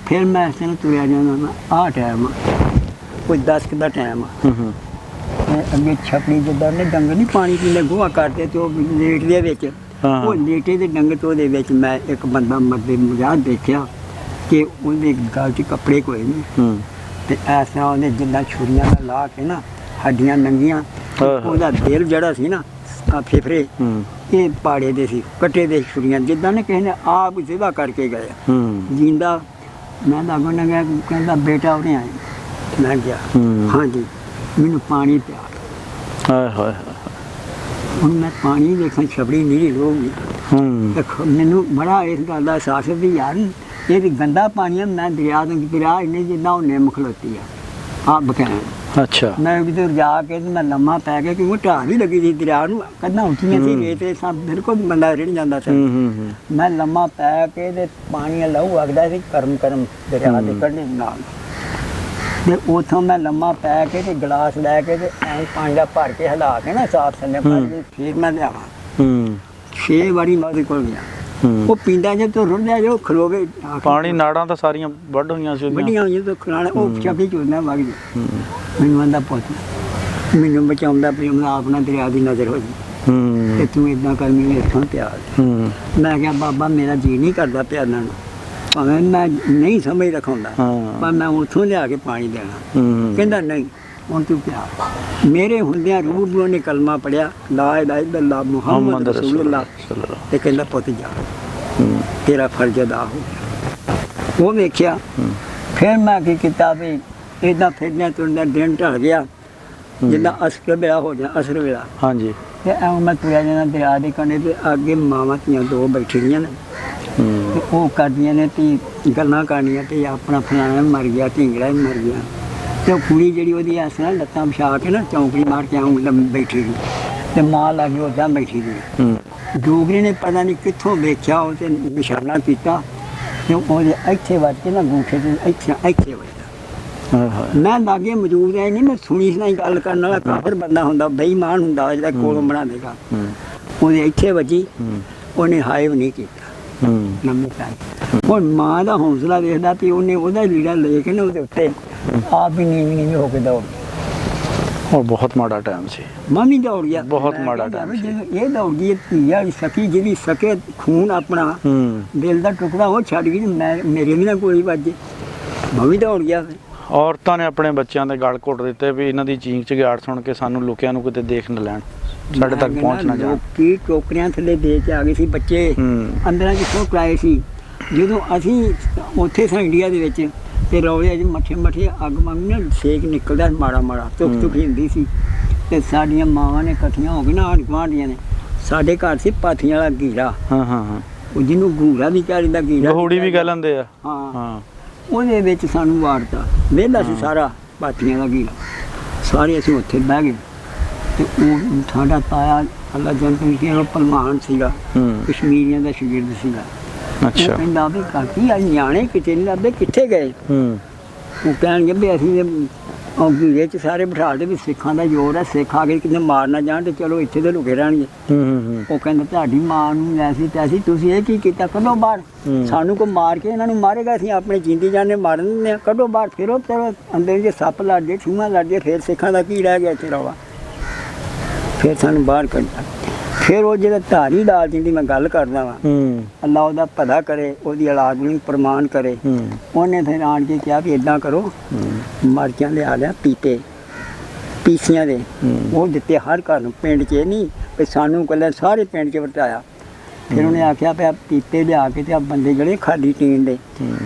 ਫਿਰ ਮੈਂ ਇਸ ਤਰ੍ਹਾਂ ਤੁਰਿਆ ਜਾਂਦਾ। ਆਹ ਟਾਈਮ ਕੋਈ 10 ਦਾ ਟਾਈਮ ਆ। ਅੱਗੇ ਛਪੜੀ ਜਿੱਦਾਂ ਨੇ ਡੰਗਰ ਨਹੀਂ ਪਾਣੀ ਪੀਂਦੇ, ਗੋਹਾ ਕਰਦੇ ਤੇ ਉਹ ਲੇਟ ਦੇ ਵਿੱਚ, ਉਹ ਲੇਟੇ ਦੇ ਡੰਗਰ ਤੋਂ ਉਹਦੇ ਵਿੱਚ ਮੈਂ ਇੱਕ ਬੰਦਾ ਮਰਦੇ ਮਜ਼ਾਕ ਦੇਖਿਆ ਕਿ ਉਹਦੇ ਗਲ 'ਚ ਕੱਪੜੇ ਕੋਈ ਨਹੀਂ ਤੇ ਇਸ ਤਰ੍ਹਾਂ ਉਹਨੇ ਜਿੱਦਾਂ ਛੁਰੀਆਂ ਨਾਲ ਲਾ ਕੇ ਨਾ ਹੱਡੀਆਂ ਨੰਗੀਆਂ, ਉਹਦਾ ਦਿਲ ਜਿਹੜਾ ਸੀ ਨਾ ਫੇਫੜੇ ਇਹ ਪਾੜੇ ਦੇ ਸੀ, ਕੱਟੇ ਦੇ ਛੁਰੀਆਂ, ਜਿੱਦਾਂ ਨੇ ਕਿਸੇ ਨੇ ਆਪ ਸਿੱਧਾ ਕਰਕੇ ਗਏ ਜਿੰਦਾ। ਮੈਂ ਲਾਗੋਂ ਨਾ ਗਿਆ, ਕਹਿੰਦਾ ਬੇਟਾ ਉਹਨੇ ਆਏ। ਮੈਂ ਗਿਆ ਹਾਂਜੀ, ਮੈਨੂੰ ਪਾਣੀ ਪਿਆ। ਹੁਣ ਮੈਂ ਪਾਣੀ ਦੇਖਾਂ, ਛਪੜੀ ਨੀਰੀ ਲੋਗੀ। ਮੈਨੂੰ ਬੜਾ ਇਸ ਗੱਲ ਦਾ ਅਹਿਸਾਸ ਵੀ ਯਾਰ ਇਹ ਵੀ ਗੰਦਾ ਪਾਣੀ ਹੈ। ਮੈਂ ਦਰਿਆ ਇੰਨੇ ਜਿੱਦਾਂ ਉਹ ਨਿੰਮ ਖਲੋਤੀ ਆ ਬਕੈਨ। ਅੱਛਾ ਮੈਂ ਇੱਧਰ ਜਾ ਕੇ ਤੇ ਮੈਂ ਲੰਮਾ ਪੈ ਗਿਆ, ਕਿਉਂਕਿ ਢਾਹ ਵੀ ਲੱਗੀ ਸੀ ਦਰਿਆ ਨੂੰ, ਕੰਧਾਂ ਉੱਚੀਆਂ ਸੀ, ਰੇਤ ਸਭ ਬਿਲਕੁਲ ਬੰਦਾ ਰਿੜ ਜਾਂਦਾ ਸੀ। ਮੈਂ ਲੰਮਾ ਪੈ ਕੇ ਤੇ ਪਾਣੀ ਲਹੂ ਵਗਦਾ ਸੀ ਕਰਮ ਦਰਿਆ ਦੇ ਕੱਢੇ ਨਾਲ। ਤੇ ਉੱਥੋਂ ਮੈਂ ਲੰਮਾ ਪੈ ਕੇ ਤੇ ਗਲਾਸ ਲੈ ਕੇ ਤੇ ਐਂ ਪਾਣੀ ਦਾ ਭਰ ਕੇ ਹਿਲਾ ਕੇ ਨਾ ਸਾਫ ਥੱਲੇ ਪਾ ਕੇ ਫਿਰ ਮੈਂ ਲਿਆਵਾਂ। 6 ਵਾਰੀ ਮੈਂ ਉਹਦੇ ਕੋਲ ਗਿਆ। ਉਹ ਪੀਂਦਾ ਜੇ ਤੋਂ ਰੁੜ ਜਾ, ਖਲੋਵੇ ਪਾਣੀ, ਨਾੜਾਂ ਤਾਂ ਸਾਰੀਆਂ ਵੱਢ ਹੋਈਆਂ ਸੀ, ਵੱਡੀਆਂ ਹੋਈਆਂ ਤੋਂ ਖਲਾਣਾ, ਉਹ ਛਾਪੀ ਚੁੱਲਣਾ ਵਗ ਜੀ। ਮੈਨੂੰ ਆਂਦਾ ਪੁੱਤ ਮੈਨੂੰ ਬਚਾਉਂਦਾ ਵੀ ਆਪਣਾ ਦਰਿਆ ਦੀ ਨਜ਼ਰ ਹੋ ਜੀ ਤੇ ਤੂੰ ਇੱਦਾਂ ਕਰ, ਮੈਨੂੰ ਇੱਥੋਂ ਪਿਆਰ। ਮੈਂ ਕਿਹਾ ਬਾਬਾ ਮੇਰਾ ਜੀ ਨਹੀਂ ਕਰਦਾ ਪਿਆਰਾਂ ਨੂੰ, ਭਾਵੇਂ ਮੈਂ ਨਹੀਂ ਸਮਝ ਰਖਾਉਂਦਾ, ਪਰ ਮੈਂ ਉੱਥੋਂ ਲਿਆ ਕੇ ਪਾਣੀ ਦੇਣਾ। ਕਹਿੰਦਾ ਨਹੀਂ ਹੁਣ ਤੂੰ ਪਿਆਰ। ਮੇਰੇ ਹੁੰਦਿਆਂ ਰੂਬਰੂ ਨੇ ਕਲਮਾ ਪੜਿਆ, ਲਾ ਇਲਾਹਾ ਇਲੱਲਾਹ ਮੁਹੰਮਦ ਰਸੂਲੁੱਲਾਹ, ਤੇ ਕਹਿੰਦਾ ਪੁੱਤ ਜਾ ਤੇਰਾ ਫਰਜ਼ ਅਦਾ ਹੋ ਗਿਆ। ਉਹ ਵੇਖਿਆ। ਫਿਰ ਮੈਂ ਕੀ ਕੀਤਾ ਵੀ ਇੱਦਾਂ ਫਿਰਦਿਆਂ ਤੁਰਦਿਆਂ ਦਿਨ ਢਲ ਗਿਆ, ਜਿੱਦਾਂ ਅਸਰ ਵੇਲਾ ਹੋ ਗਿਆ, ਅਸਰ ਵੇਲਾ। ਹਾਂਜੀ ਤੇ ਐਵੇਂ ਮੈਂ ਤੁਰਿਆ ਜਾਂਦਾ ਦਰਿਆ ਦੇ ਕੰਢੇ ਤੇ ਅੱਗੇ ਮਾਵਾਂ ਧੀਆਂ 2 ਬੈਠੀਆਂ ਨੇ ਤੇ ਉਹ ਕਰਦੀਆਂ ਨੇ ਤੇ ਗੱਲਾਂ ਕਰਨੀਆਂ ਤੇ ਆਪਣਾ ਫਲਾਣਾ ਮਰ ਗਿਆ, ਢੀਂਗੜਾ ਵੀ ਮਰ ਗਿਆ। ਤੇ ਉਹ ਕੁੜੀ ਜਿਹੜੀ ਉਹਦੀ ਇਸ ਤਰ੍ਹਾਂ ਲੱਤਾਂ ਵਿਛਾ ਕੇ ਨਾ ਚੌਂਕੜੀ ਮਾਰ ਕੇ ਆਉਂ ਬੈਠੀ ਸੀ। ਤੇ ਮਾਂ ਲਾਗੇ ਉਦਾਂ ਬੈਠੀ ਸੀ। ਹੂੰ ਡੋਗਰੇ ਨੇ ਪਤਾ ਨਹੀਂ ਕਿੱਥੋਂ ਵੇਖਿਆ, ਉਹ ਤੇ ਨਿਸ਼ਾਨਾ ਕੀਤਾ ਤੇ ਉਹਦੇ ਇੱਥੇ ਵੱਜ ਕੇ ਨਾ ਅੰਗੂਠੇ ਤੇ ਇੱਥੇ ਵੱਜਦਾ। ਹਾਏ ਹਾਏ ਮੈਂ ਲਾਗੇ ਮੌਜੂਦ ਐ ਨਹੀਂ, ਮੈਂ ਸੁਣੀ ਸੁਣਾਈ ਗੱਲ ਕਰਨ ਵਾਲਾ ਕਾਫਰ ਬੰਦਾ ਹੁੰਦਾ, ਬੇਈਮਾਨ ਹੁੰਦਾ ਜਿਹੜਾ ਕੋਲੋਂ ਬਣਾ ਦੇਗਾ। ਹੂੰ ਉਹਦੇ ਇੱਥੇ ਵੱਜੀ, ਹੂੰ ਉਹਨੇ ਹਾਇਵ ਨਹੀਂ ਕੀਤਾ ਹੂੰ ਲੰਮੇ ਪੈ। ਹੁਣ ਮਾਂ ਦਾ ਹੌਸਲਾ ਵੇਖਦਾ ਵੀ ਉਹਨੇ ਉਹਦਾ ਲੀੜਾ ਲੈ ਕੇ ਨਾ ਉਹਦੇ ਉੱਤੇ ਆਪ ਹੀ ਨੀਵੀਂ ਹੋ ਕੇ ਦੌੜ। ਉਹ ਬਹੁਤ ਮਾੜਾ ਟਾਈਮ ਸੀ। ਮਾਮੀ ਦੌੜ ਗਿਆ। ਬਹੁਤ ਮੈਂ ਮਾੜਾ ਕਿਹਾ time ਸੀ। ਜਦੋਂ ਇਹ ਦੌੜ ਗਈ, ਧੀਆ ਸਕੀ ਜਿਹਦੀ ਸਕੇ ਖੂਨ ਆਪਣਾ ਹੂੰ ਦਿਲ ਦਾ ਟੁਕੜਾ ਉਹ ਛੱਡ ਗਈ, ਮੇਰੇ ਵੀ ਨਾ ਗੋਲੀ ਵੱਜੇ। ਮੈਂ ਵੀ ਦੌੜ ਗਿਆ ਫਿਰ। ਔਰਤਾਂ ਨੇ ਆਪਣੇ ਬੱਚਿਆਂ ਦੇ ਗਲ ਘੁੱਟ ਦਿੱਤੇ ਵੀ ਇਹਨਾਂ ਦੀ ਚੀਂਕ ਚਿਹਾੜ ਸੁਣ ਕੇ ਸਾਨੂੰ ਲੁਕਿਆਂ ਨੂੰ ਕਿਤੇ ਦੇਖ ਨਾ ਲੈਣ, ਸਾਡੇ ਤੱਕ ਪਹੁੰਚ ਨਾ ਜਾਣ। ਲੋਕੀ ਟੋਕਰਿਆਂ ਥੱਲੇ ਦੇ ਕੇ ਆ ਗਏ ਸੀ ਬੱਚੇ, ਹੂੰ ਅੰਦਰਾਂ ਕਿੱਥੋਂ ਕਰਾਏ ਸੀ। ਜਦੋਂ ਅਸੀਂ ਉੱਥੇ ਸਾਂ ਇੰਡੀਆ ਦੇ ਵਿੱਚ ਤੇ ਰੌਲੇ 'ਚ ਮੱਠੇ ਅੱਗ ਵਾਂਗ ਨਾ ਸੇਕ ਨਿਕਲਦਾ ਮਾੜਾ ਧੁੱਪ ਹੁੰਦੀ ਸੀ। ਤੇ ਸਾਡੀਆਂ ਮਾਵਾਂ ਨੇ ਇਕੱਠੀਆਂ ਹੋ ਕੇ ਨਾ ਆਂਢ ਗੁਆਂਢੀਆਂ ਨੇ, ਸਾਡੇ ਘਰ ਸੀ ਪਾਥੀਆਂ ਵਾਲਾ ਗੀਰਾ, ਹਾਂ ਹਾਂ ਹਾਂ ਉਹ ਜਿਹਨੂੰ ਗੂਰਾ ਵੀ ਕਹਿ ਦਿੰਦਾ, ਗੀਰਾ ਗਹੂੜੀ ਵੀ ਕਹਿ ਲੈਂਦੇ ਆ। ਹਾਂ, ਹਾਂ ਉਹਦੇ ਵਿੱਚ ਸਾਨੂੰ ਵਾਰਤਾ ਵਿਹਲਾ ਸੀ ਸਾਰਾ ਪਾਥੀਆਂ ਦਾ ਗੀਰਾ। ਸਾਰੇ ਅਸੀਂ ਉੱਥੇ ਬਹਿ ਗਏ ਤੇ ਉਹ ਸਾਡਾ ਤਾਇਆ ਅੱਲਾ ਜੰਤੂ ਸੀ, ਉਹ ਭਲਵਾਨ ਸੀਗਾ, ਹੂੰ ਕਸ਼ਮੀਰੀਆਂ ਦਾ ਸ਼ਾਗਿਰਦ ਸੀਗਾ। ਉਹ ਅੱਛਾ ਕਹਿੰਦਾ ਵੀ ਕਾਕੀ ਆ ਨਿਆਣੇ ਕਿਤੇ ਨਹੀਂ ਲੱਭਦੇ, ਕਿੱਥੇ ਗਏ? ਹੂੰ ਉਹ ਕਹਿਣਗੇ ਵੀ ਅਸੀਂ ਉਹ ਗੀਰੇ 'ਚ ਸਾਰੇ ਬਿਠਾ ਦੇ ਵੀ ਸਿੱਖਾਂ ਦਾ ਜ਼ੋਰ ਹੈ, ਸਿੱਖ ਆ ਕੇ ਕਿਤੇ ਮਾਰ ਨਾ ਜਾਣ ਤੇ ਚਲੋ ਇੱਥੇ ਤੇ ਲੁਕੇ ਰਹਿਣਗੇ। ਹੂੰ ਉਹ ਕਹਿੰਦਾ ਤੁਹਾਡੀ ਮਾਂ ਨੂੰ ਐਸੀ ਤੈਸੀ, ਤੁਸੀਂ ਇਹ ਕੀ ਕੀਤਾ, ਕੱਢੋ ਬਾਹਰ। ਸਾਨੂੰ ਕੋਈ ਮਾਰ ਕੇ ਇਹਨਾਂ ਨੂੰ ਮਾਰੇਗਾ, ਅਸੀਂ ਆਪਣੇ ਜਿੰਦੀ ਜਾਨੇ ਮਾਰਨ ਦਿੰਦੇ ਹਾਂ, ਕੱਢੋ ਬਾਹਰ। ਫਿਰ ਉਹ ਅੰਦਰ ਜੇ ਸੱਪ ਲੜ ਜੇ, ਛੂਹਾਂ ਲੜ ਜੇ, ਫਿਰ ਸਿੱਖਾਂ ਦਾ ਕੀ ਰਹਿ ਗਿਆ ਇੱਥੇ ਰੌਲਾ। ਫਿਰ ਸਾਨੂੰ ਬਾਹਰ ਕੱਢਿਆ। ਫਿਰ ਉਹ ਜਿਹੜਾ ਧਾਰੀ ਲਾਲ ਜਿਹਦੀ ਮੈਂ ਗੱਲ ਕਰਦਾ ਵਾਂ, ਹੂੰ ਅੱਲਾ ਉਹਦਾ ਭਲਾ ਕਰੇ, ਉਹਦੀ ਔਲਾਦ ਨੂੰ ਪ੍ਰਮਾਣ ਕਰੇ। ਉਹਨੇ ਫਿਰ ਆਣ ਕੇ ਕਿਹਾ ਵੀ ਇਦਾਂ ਕਰੋ, ਮਰਚਾਂ ਲਿਆ ਲਿਆ ਪੀਤੇ ਪੀਸੀਆਂ ਦੇ, ਉਹ ਦਿੱਤੇ ਹਰ ਘਰ ਨੂੰ, ਪਿੰਡ 'ਚ ਇਹ ਨਹੀਂ ਵੀ ਸਾਨੂੰ ਇਕੱਲੇ, ਸਾਰੇ ਪਿੰਡ 'ਚ ਵਰਤਾਇਆ। ਫਿਰ ਉਹਨੇ ਆਖਿਆ ਪਿਆ ਪੀਤੇ ਲਿਆ ਕੇ ਤੇ ਆ ਬੰਦੇ ਜਿਹੜੇ ਖਾਲੀ ਟੀਨ ਦੇ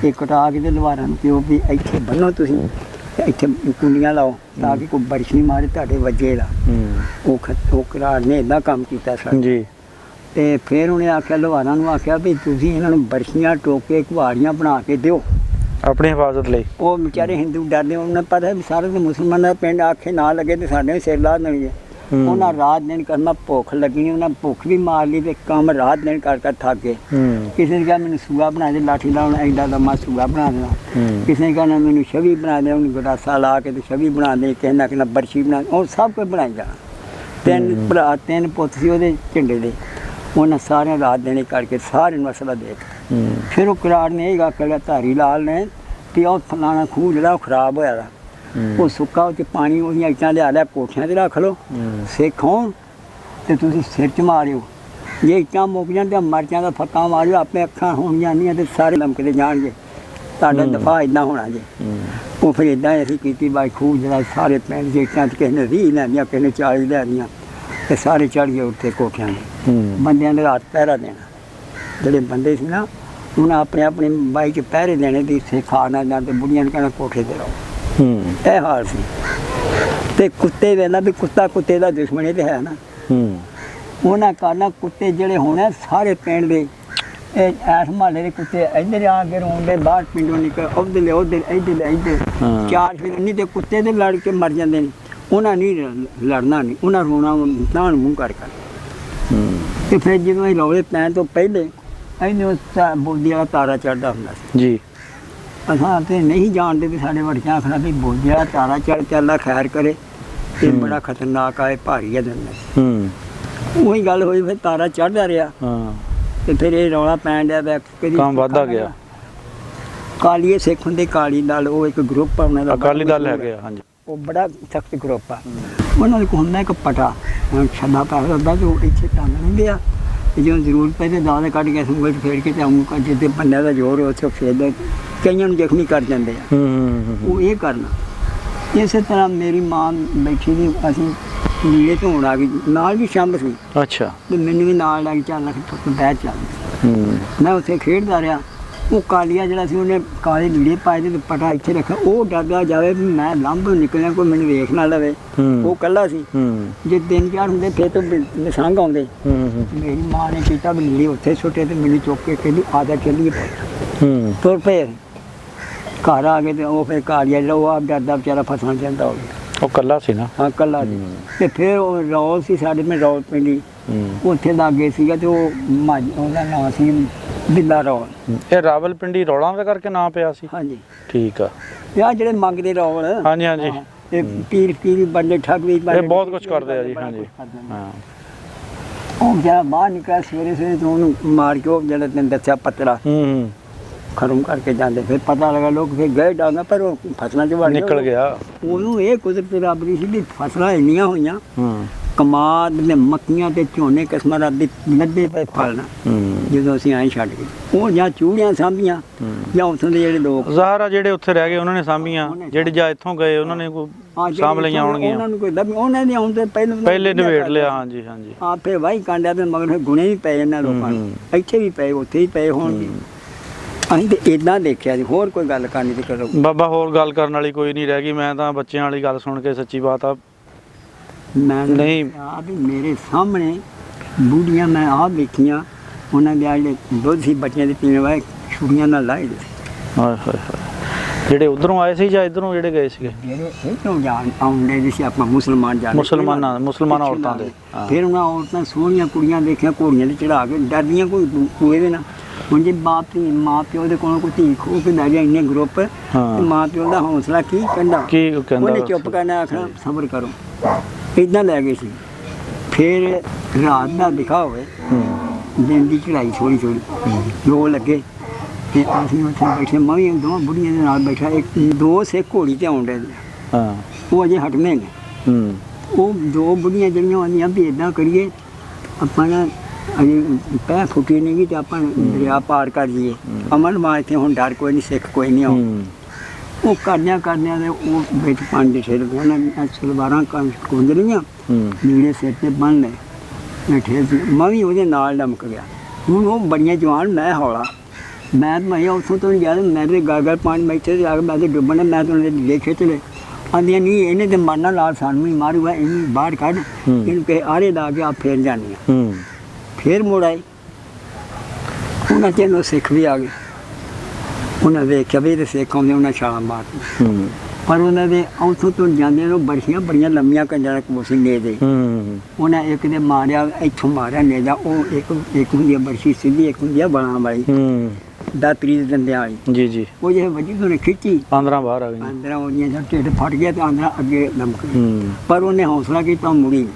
ਇਹ ਕਟਾ ਕੇ ਤੇ ਲਵਾਰਾਂ ਨੂੰ ਪਿਓ ਵੀ ਇੱਥੇ ਬੰਨੋ, ਤੁਸੀਂ ਇੱਥੇ ਕੁੰਡੀਆਂ ਲਾਓ ਤਾਂ ਕਿ ਕੋਈ ਬਾਰਿਸ਼ ਨਹੀਂ ਮਾਰੇ ਤੁਹਾਡੇ ਵੱਜੇ ਦਾ। ਉਹ ਘਰਾੜ ਨੇ ਇੱਦਾਂ ਕੰਮ ਕੀਤਾ ਸਾਡਾ ਜੀ। ਤੇ ਫਿਰ ਉਹਨੇ ਆਖਿਆ ਲਵਾਰਾਂ ਨੂੰ ਆਖਿਆ ਵੀ ਤੁਸੀਂ ਇਹਨਾਂ ਨੂੰ ਬਰਸ਼ੀਆਂ ਟੋਕੇ ਕੁਹਾੜੀਆਂ ਬਣਾ ਕੇ ਦਿਓ ਆਪਣੀ ਹਿਫਾਜ਼ਤ ਲਈ। ਉਹ ਵਿਚਾਰੇ ਹਿੰਦੂ ਡਰਦੇ, ਉਹਨਾਂ ਨੂੰ ਪਤਾ ਵੀ ਸਾਰੇ ਤੇ ਮੁਸਲਮਾਨਾਂ ਦਾ ਪਿੰਡ ਆਖੇ ਨਾ ਲੱਗੇ ਤੇ ਸਾਡੇ ਵੀ ਸਿਰ ਲਾ ਦੇਣਗੇ। ਉਹਨਾਂ ਰਾਤ ਦਿਨ ਕਰਨਾ, ਭੁੱਖ ਲੱਗਣੀ, ਉਹਨਾਂ ਭੁੱਖ ਵੀ ਮਾਰ ਲਈ ਤੇ ਕੰਮ ਰਾਤ ਦਿਨ ਕਰ ਥੱਕ ਗਏ। ਕਿਸੇ ਨੇ ਕਿਹਾ ਮੈਨੂੰ ਸੂਆ ਬਣਾ ਦੇ, ਲਾਠੀ ਲਾਉਣਾ ਐਡਾ ਲੰਮਾ ਸੂਆ ਬਣਾ ਦੇਣਾ। ਕਿਸੇ ਨੇ ਕਹਿਣਾ ਮੈਨੂੰ ਛਵੀ ਬਣਾ ਦੇ, ਉਹਨੂੰ ਗੜਾਸਾ ਲਾ ਕੇ ਤੇ ਛਵੀ ਬਣਾ ਦੇ, ਕਿਸੇ ਨੇ ਕਹਿਣਾ ਬਰਸ਼ੀ ਬਣਾ, ਉਹ ਸਭ ਕੁਝ ਬਣਾਈ ਜਾਣਾ। ਤਿੰਨ ਭਰਾ ਤਿੰਨ ਪੁੱਤ ਸੀ ਉਹਦੇ ਝੰਡੇ ਦੇ, ਉਹਨਾਂ ਸਾਰਿਆਂ ਰਾਤ ਦੇਣੇ ਕਰਕੇ ਸਾਰੇ ਨੂੰ ਮਸਲਾ ਦੇ ਦਿੱਤਾ। ਫਿਰ ਉਹ ਕਿਰਾੜ ਨੇ ਇਹ ਆਖਿਆ ਧਾਰੀ ਲਾਲ ਨੇ ਕਿ ਉਹ ਫਲਾਣਾ ਖੂਹ ਜਿਹੜਾ ਉਹ ਖਰਾਬ ਹੋਇਆ ਦਾ, ਉਹ ਸੁੱਕਾ, ਉਹ 'ਚ ਪਾਣੀ ਉਹਦੀਆਂ ਇੱਟਾਂ ਲਿਆ ਲਿਆ ਕੋਠਿਆਂ 'ਤੇ ਰੱਖ ਲਓ, ਸਿੱਖ ਹੋਣ ਅਤੇ ਤੁਸੀਂ ਸਿਰ 'ਚ ਮਾਰਿਓ, ਜੇ ਇੱਟਾਂ ਮੁੱਕ ਜਾਣ ਤਾਂ ਮਰਚਾਂ ਦਾ ਫੱਕਾ ਮਾਰਿਓ, ਆਪੇ ਅੱਖਾਂ ਹੋਣ ਜਾਂਦੀਆਂ ਅਤੇ ਸਾਰੇ ਲਮਕਦੇ ਜਾਣਗੇ, ਤੁਹਾਡਾ ਦਫਾ ਇੱਦਾਂ ਹੋਣਾ ਜੇ। ਉਹ ਫਿਰ ਇੱਦਾਂ ਅਸੀਂ ਕੀਤੀ ਬਾਈ, ਖੂਹ ਜਿਹੜਾ ਸਾਰੇ ਪਿੰਡ 'ਚ ਇੱਟਾਂ 'ਚ ਕਿਸੇ ਨੇ 20 ਲੈਂਦੀਆਂ, ਕਿਸੇ ਨੇ 40 ਲੈਂਦੀਆਂ, ਅਤੇ ਸਾਰੇ ਚੜ੍ਹ ਗਏ ਉੱਤੇ ਕੋਠਿਆਂ 'ਤੇ। ਬੰਦਿਆਂ ਦੇ ਰਾਤ ਪਹਿਰਾ ਦੇਣਾ, ਜਿਹੜੇ ਬੰਦੇ ਸੀ ਨਾ ਉਹਨਾਂ ਆਪਣੇ ਬਾਈ 'ਚ ਪਹਿਰੇ ਦੇਣੇ ਵੀ ਸਿੱਖ ਆ ਨਾ ਜਾਣ, ਅਤੇ ਬੁੜੀਆਂ ਨੇ ਕਹਿਣਾ ਕੋਠੇ 'ਤੇ ਰਹੋ। ਇਹ ਹਾਲ ਸੀ। ਤੇ ਕੁੱਤੇ ਵੇਲਾ ਵੀ ਕੁੱਤਾ ਕੁੱਤੇ ਦਾ ਦੁਸ਼ਮਣ ਇਹ ਤੇ ਹੈ ਨਾ। ਉਹਨਾਂ ਕਾਰਨਾਂ ਕੁੱਤੇ ਜਿਹੜੇ ਹੋਣੇ ਸਾਰੇ ਪਿੰਡ ਦੇ, ਇਹ ਐਸ ਮਹੱਲੇ ਦੇ ਕੁੱਤੇ ਇੱਧਰ ਆ ਕੇ ਰੋਂਦੇ, ਬਾਹਰ ਪਿੰਡੋਂ ਨਿਕਲ ਉੱਧਰ ਇੱਧਰ ਚਾਰ ਫਿਰ ਨਹੀਂ ਤੇ ਕੁੱਤੇ ਦੇ ਲੜ ਕੇ ਮਰ ਜਾਂਦੇ ਨੇ। ਉਹਨਾਂ ਨਹੀਂ ਲੜਨਾ, ਨਹੀਂ ਉਹਨਾਂ ਰੋਣਾ ਤਾਂ ਮੂੰਹ ਕਰ। ਤੇ ਫਿਰ ਜਦੋਂ ਇਹ ਰੌਲੇ ਪੈਣ ਤੋਂ ਪਹਿਲੇ ਇਹਨੇ ਬੋਲਦੀ ਵਾਲਾ ਤਾਰਾ ਚੜ੍ਹਦਾ ਹੁੰਦਾ ਸੀ ਜੀ। ਅਸਾਂ ਤੇ ਨਹੀਂ ਜਾਣਦੇ ਵੀ ਸਾਡੇ ਵਰਗਿਆਂ ਆਖਣਾ ਵੀ ਬੋਲਦੀ ਵਾਲਾ ਤਾਰਾ ਚੱਲਦਾ ਖੈਰ ਕਰੇ, ਤੇ ਬੜਾ ਖਤਰਨਾਕ ਆਏ, ਭਾਰੀ ਆ ਦਿਨ। ਉਹੀ ਗੱਲ ਹੋਈ, ਫਿਰ ਤਾਰਾ ਚੜ੍ਹਦਾ ਰਿਹਾ ਤੇ ਫਿਰ ਇਹ ਰੌਲਾ ਪੈਣ ਡਿਆ ਪਿਆ, ਕੰਮ ਵੱਧਦਾ ਗਿਆ। ਕਾਲੀਏ ਸਿੱਖ ਹੁੰਦੇ, ਕਾਲੀ ਦਲ, ਉਹ ਇੱਕ ਗਰੁੱਪ ਆ ਉਹਨਾਂ ਦਾ, ਅਕਾਲੀ ਦਲ ਹੈਗੇ ਆ। ਹਾਂਜੀ, ਉਹ ਬੜਾ ਸਖਤ ਗਰੁੱਪ ਆ। ਉਹਨਾਂ ਦੇ ਕੋਲ ਹੁੰਦਾ ਇੱਕ ਪਟਾ ਛੱਡਾ ਪੈ ਹੁੰਦਾ, ਜੋ ਇੱਥੇ ਟੰਗ ਲੈਂਦੇ ਆ, ਤੇ ਜਦੋਂ ਜ਼ਰੂਰਤ ਪਏ ਤਾਂ ਦਾਣੇ ਕੱਢ ਕੇ ਸੰਗਲ 'ਚ ਫੇਰ ਕੇ ਤੇ ਆਉਂ ਜਿੱਥੇ ਬੰਦਿਆਂ ਦਾ ਜ਼ੋਰ ਉੱਥੇ ਫੇਰਦੇ, ਕਈਆਂ ਨੂੰ ਜ਼ਖਮੀ ਕਰ ਜਾਂਦੇ ਆ। ਉਹ ਇਹ ਕਰਨਾ। ਇਸੇ ਤਰ੍ਹਾਂ ਮੇਰੀ ਮਾਂ ਬੈਠੀ ਸੀ, ਅਸੀਂ ਲੀੜੇ ਧੋਣ ਆ ਗਈ, ਨਾਲ ਵੀ ਛੰਭ ਸੀ। ਅੱਛਾ। ਤੇ ਮੈਨੂੰ ਵੀ ਨਾਲ ਲੈ ਕੇ ਚੱਲ ਬਹਿ ਚੱਲ। ਮੈਂ ਉੱਥੇ ਖੇਡਦਾ ਰਿਹਾ। ਉਹ ਕਾਲੀਆ ਜਿਹੜਾ ਸੀ, ਉਹਨੇ ਕਾਲੇ ਲੀੜੇ ਪਾਏ ਤੇ ਪਟਾ ਇੱਥੇ ਰੱਖਿਆ, ਉਹ ਡਰਦਾ ਜਾਵੇ ਵੀ ਮੈਂ ਲੰਘ ਨਿਕਲਿਆ, ਕੋਈ ਮੈਨੂੰ ਵੇਖ ਨਾ ਲਵੇ। ਉਹ ਇਕੱਲਾ ਸੀ। ਜੇ ਦਿਨ ਚਾਰ ਹੁੰਦੇ ਫਿਰ ਤੋਂ ਨਿਸੰਗ ਆਉਂਦੇ। ਮੇਰੀ ਮਾਂ ਨੇ ਕੀਤਾ ਵੀ ਲੀੜੇ ਉੱਥੇ ਸੁੱਟੇ ਤੇ ਮੈਨੂੰ ਚੁੱਕ ਕੇ ਕਹਿੰਦੀ ਆਜਾ ਚੱਲੀਏ ਤੁਰ ਪਏ। ਘਰ ਆ ਗਏ ਤੇ ਉਹ ਫਿਰ ਕਾਲੀਆ ਜਿਹੜਾ ਉਹ ਆਪ ਡਰਦਾ ਵਿਚਾਰਾ ਫਸਣ ਜਾਂਦਾ ਹੋ ਗਿਆ। ਉਹ ਕੱਲਾ ਸੀ ਨਾ। ਹਾਂ ਕੱਲਾ ਸੀ। ਤੇ ਫਿਰ ਉਹ ਰੌਲ ਸੀ ਸਾਡੇ ਮੈਂ ਰੌਲ ਪਿੰਡੀ ਉੱਥੇ ਲਾਗੇ ਸੀਗਾ ਤੇ ਉਹ ਉਹਦਾ ਨਾਂ ਸੀ ਬਿੱਲਾ ਰੌਲ। ਇਹ ਰਾਵਲਪਿੰਡੀ ਰੌਲਾਂ ਦਾ ਕਰਕੇ ਨਾਂ ਪਿਆ ਸੀ। ਹਾਂਜੀ ਠੀਕ ਆ। ਤੇ ਆਹ ਜਿਹੜੇ ਮੰਗਦੇ ਰੌਲ ਹਾਂਜੀ ਹਾਂਜੀ ਇਹ ਪੀਰ ਬੰਦੇ ਠੱਗ ਵੀ ਇਹ ਬਹੁਤ ਕੁਝ ਕਰਦੇ ਆ ਜੀ। ਹਾਂਜੀ ਹਾਂ। ਉਹ ਜਿਹੜਾ ਬਾਹਰ ਨਿਕਲਿਆ ਸਵੇਰੇ ਸਵੇਰੇ ਤੋਂ ਉਹਨੂੰ ਮਾਰ ਕੇ ਉਹ ਜਿਹੜਾ ਤੈਨੂੰ ਦੱਸਿਆ ਪਤਲਾ ਖਰਮ ਕਰਕੇ ਜਾਂਦੇ ਫਿਰ ਪਤਾ ਲੱਗਾ ਲੋਕ ਫਿਰ ਗਏ ਡਾਂਗਾ ਪਰ ਉਹ ਫਸਲਾਂ 'ਚ ਵੜ ਨਿਕਲ ਗਿਆ। ਉਹਨੂੰ ਇਹ ਕੁਦਰਤ ਰੱਬ ਦੀ ਸੀ ਵੀ ਫਸਲਾਂ ਇੰਨੀਆਂ ਹੋਈਆਂ ਕਮਾਦ ਨੇ ਮੱਕੀਆਂ ਤੇ ਝੋਨੇ ਕਿਸਮਾਂ ਦਾ ਲੱਦੇ ਪਏ ਫਲਣਾ ਜਦੋਂ ਅਸੀਂ ਐਂ ਛੱਡ ਗਏ ਉਹ ਜਾਂ ਚੂੜੀਆਂ ਸਾਂਭੀਆਂ ਜਾਂ ਉੱਥੋਂ ਦੇ ਜਿਹੜੇ ਲੋਕ ਜ਼ਾਹਰਾ ਜਿਹੜੇ ਉੱਥੇ ਰਹਿ ਗਏ ਉਹਨਾਂ ਨੇ ਸਾਂਭੀਆਂ ਜਿਹੜੇ ਜਾਂ ਇੱਥੋਂ ਗਏ ਉਹਨਾਂ ਨੇ ਕੋਈ ਸਾਂਭ ਲਈਆਂ ਹੋਣਗੀਆਂ। ਉਹਨਾਂ ਨੂੰ ਕੋਈ ਲੱਭ ਉਹਨਾਂ ਦੇ ਆਉਣ ਤੋਂ ਪਹਿਲੇ ਨਿਬੇੜ ਲਿਆ। ਹਾਂਜੀ ਹਾਂਜੀ ਆਪੇ ਵਾਹੀ ਕਾਂਡਿਆ ਤੇ ਮਗਰ ਗੁਣੇ ਵੀ ਪਏ ਇਹਨਾਂ ਲੋਕਾਂ ਨੂੰ ਇੱਥੇ ਵੀ ਪਏ ਉੱਥੇ ਵੀ ਪਏ ਹੋਣਗੇ। ਅਸੀਂ ਤੇ ਇਦਾਂ ਦੇਖਿਆ ਜੀ ਹੋਰ ਕੋਈ ਗੱਲ ਕਰਨੀ ਤੇ ਕਰੋ ਬਾਬਾ। ਹੋਰ ਗੱਲ ਕਰਨ ਵਾਲੀ ਕੋਈ ਨਹੀਂ ਰਹਿ ਗਈ। ਮੈਂ ਤਾਂ ਬੱਚਿਆਂ ਵਾਲੀ ਗੱਲ ਸੁਣ ਕੇ ਸੱਚੀ ਬਾਤ ਆ ਮੈਂ ਨਹੀਂ ਆ ਵੀ ਮੇਰੇ ਸਾਹਮਣੇ ਬੁੱਢੀਆਂ ਮੈਂ ਆਹ ਦੇਖੀਆਂ ਉਹਨਾਂ ਦੇ ਜਿਹੜੇ ਦੁੱਧ ਸੀ ਬੱਚਿਆਂ ਦੇ ਪੀਣ ਵਾਲੇ ਛੁਰੀਆਂ ਨਾਲ ਲਾਏ ਦੇ ਹਾਏ ਹਾਏ ਹਾਏ। ਜਿਹੜੇ ਉਧਰੋਂ ਆਏ ਸੀ ਜਾਂ ਇਧਰੋਂ ਜਿਹੜੇ ਗਏ ਸੀਗੇ? ਜਿਹੜੇ ਇੱਥੋਂ ਜਾਣ ਆਉਂਦੇ ਜਿਸ ਆਪਾਂ ਮੁਸਲਮਾਨ ਜਾਂਦੇ ਮੁਸਲਮਾਨ ਔਰਤਾਂ ਦੇ। ਫਿਰ ਉਹਨਾਂ ਔਰਤਾਂ ਸੋਹਣੀਆਂ ਕੁੜੀਆਂ ਦੇਖੀਆਂ ਘੋੜੀਆਂ ਤੇ ਚੜਾ ਕੇ ਡਰਦੀਆਂ ਕੋਈ ਕੂਏ ਦੇ ਨਾ ਹੁਣ ਜੇ ਬਾਪ ਤੇ ਮਾਂ ਪਿਓ ਦੇ ਕੋਲੋਂ ਕੋਈ ਧੀ ਖੋ ਕੇ ਲੈ ਗਿਆ ਇੰਨੇ ਗਰੁੱਪ ਤੇ ਮਾਂ ਪਿਓ ਦਾ ਹੌਸਲਾ ਕੀ ਕਹਿੰਦਾ ਉਹਨੇ ਚੁੱਪ ਕਰਨਾ ਆਖਣਾ ਸਬਰ ਕਰੋ ਇਦਾਂ ਲੈ ਗਏ ਸੀ। ਫਿਰ ਰਾਤ ਦਾ ਦਿਖਾ ਹੋਵੇ ਦਿਨ ਦੀ ਚੜਾਈ ਥੋੜੀ ਥੋੜੀ ਦੋ ਲੱਗੇ ਤੇ ਅਸੀਂ ਉੱਥੇ ਬੈਠੇ ਮੈਂ ਵੀ ਦੋਵਾਂ ਬੁੜੀਆਂ ਦੇ ਨਾਲ ਬੈਠਾ ਇੱਕ ਦੋ ਸੇ ਘੋੜੀ ਤੇ ਆਉਣ ਡੇ ਉਹ ਅਜੇ ਹਟਨੇ ਨੇ। ਉਹ ਦੋ ਬੁੜੀਆਂ ਜਿਹੜੀਆਂ ਆਉਂਦੀਆਂ ਵੀ ਇੱਦਾਂ ਕਰੀਏ ਆਪਾਂ ਨਾ ਅਜੇ ਪੈ ਫੁੱਟੀ ਨਹੀਂ ਗਈ ਤੇ ਆਪਾਂ ਦਰਿਆ ਪਾਰ ਕਰ ਜਾਈਏ ਅਮਨ ਮਾਂ ਇੱਥੇ ਹੁਣ ਡਰ ਕੋਈ ਨਹੀਂ ਸਿੱਖ ਕੋਈ ਨਹੀਂ ਆਉਂ ਉਹ ਕਰਦਿਆਂ ਦੇ ਉਹ ਵਿੱਚ ਪਾਣੀ ਦੇ ਛੇੜ ਉਹਨਾਂ ਸਲਵਾਰਾਂ ਕੁੰਝ ਲਈਆਂ ਨੀੜੇ ਸਿਰ ਤੇ ਬੰਨ ਲਏ ਬੈਠੇ ਮੈਂ ਵੀ ਉਹਦੇ ਨਾਲ ਲਮਕ ਗਿਆ। ਹੁਣ ਉਹ ਬੜੀਆਂ ਜਵਾਨ ਮੈਂ ਹੌਲਾ ਮੈਂ ਉੱਥੋਂ ਤੋਂ ਗਿਆ ਮੈਂ ਤੇ ਗਾਗਰ ਪਾਣੀ ਬੈਠੇ ਤੇ ਆ ਕੇ ਮੈਂ ਤੇ ਡੁੱਬਣਾ ਮੈਂ ਤਾਂ ਉਹਨੇ ਲੀੜੇ ਖਿੱਚ ਲਏ ਆਂਦੀਆਂ ਨਹੀਂ ਇਹਨੇ ਤੇ ਮਰਨਾ ਨਾਲ ਸਾਨੂੰ ਹੀ ਮਾਰੂਗਾ ਇਹਨੂੰ ਬਾਹਰ ਕੱਢ ਇਹਨੂੰ ਕਹੇ ਆਰੇ ਲਾ ਕੇ ਆਪ ਫੇਰ ਜਾਂਦੀਆਂ ਫਿਰ ਮੁੜ ਆਏ। ਉਹਨਾਂ ਚੋਂ ਸਿੱਖ ਵੀ ਆ ਗਏ ਉਹਨਾਂ ਵੇਖਿਆ ਵੀ ਤੇ ਸਿੱਖ ਆਉਂਦੇ ਉਹਨਾਂ ਛਾਲਾਂ ਮਾਰਤੀ ਪਰ ਉਹਨਾਂ ਦੇ ਉੱਥੋਂ ਤੋਂ ਜਾਂਦੇ ਨੂੰ ਬੜੀਆਂ ਲੰਮੀਆਂ ਕੰਜਾਂ ਕੋਸੀ ਨੇ ਦੇ ਉਹਨਾਂ ਇੱਕ ਦੇ ਮਾਰਿਆ ਇੱਥੋਂ ਮਾਰਿਆ ਨੇ ਦਾ ਉਹ ਇੱਕ ਹੁੰਦੀ ਬਰਸ਼ੀ ਸਿੱਧੀ ਇੱਕ ਹੁੰਦੀ ਬਣਾ ਵਾਲੀ ਦਾਤਰੀ ਦੇ ਦੰਦਿਆਂ ਵਾਲੀ ਜੀ ਜੀ ਉਹ ਜੇ ਵੱਜੀ ਤੋਂ ਖਿੱਚੀ ਆਂਦਰਾਂ ਬਾਹਰ ਆ ਗਈਆਂ ਆਂਦਰਾਂ ਉਹਦੀਆਂ ਜਦ ਢਿੱਡ ਫਟ ਗਿਆ ਤੇ ਆਂਦਰਾਂ ਅੱਗੇ ਲੰਮਕ ਪਰ ਉਹਨੇ ਹੌਸਲਾ ਕੀਤਾ ਮੁੜੀ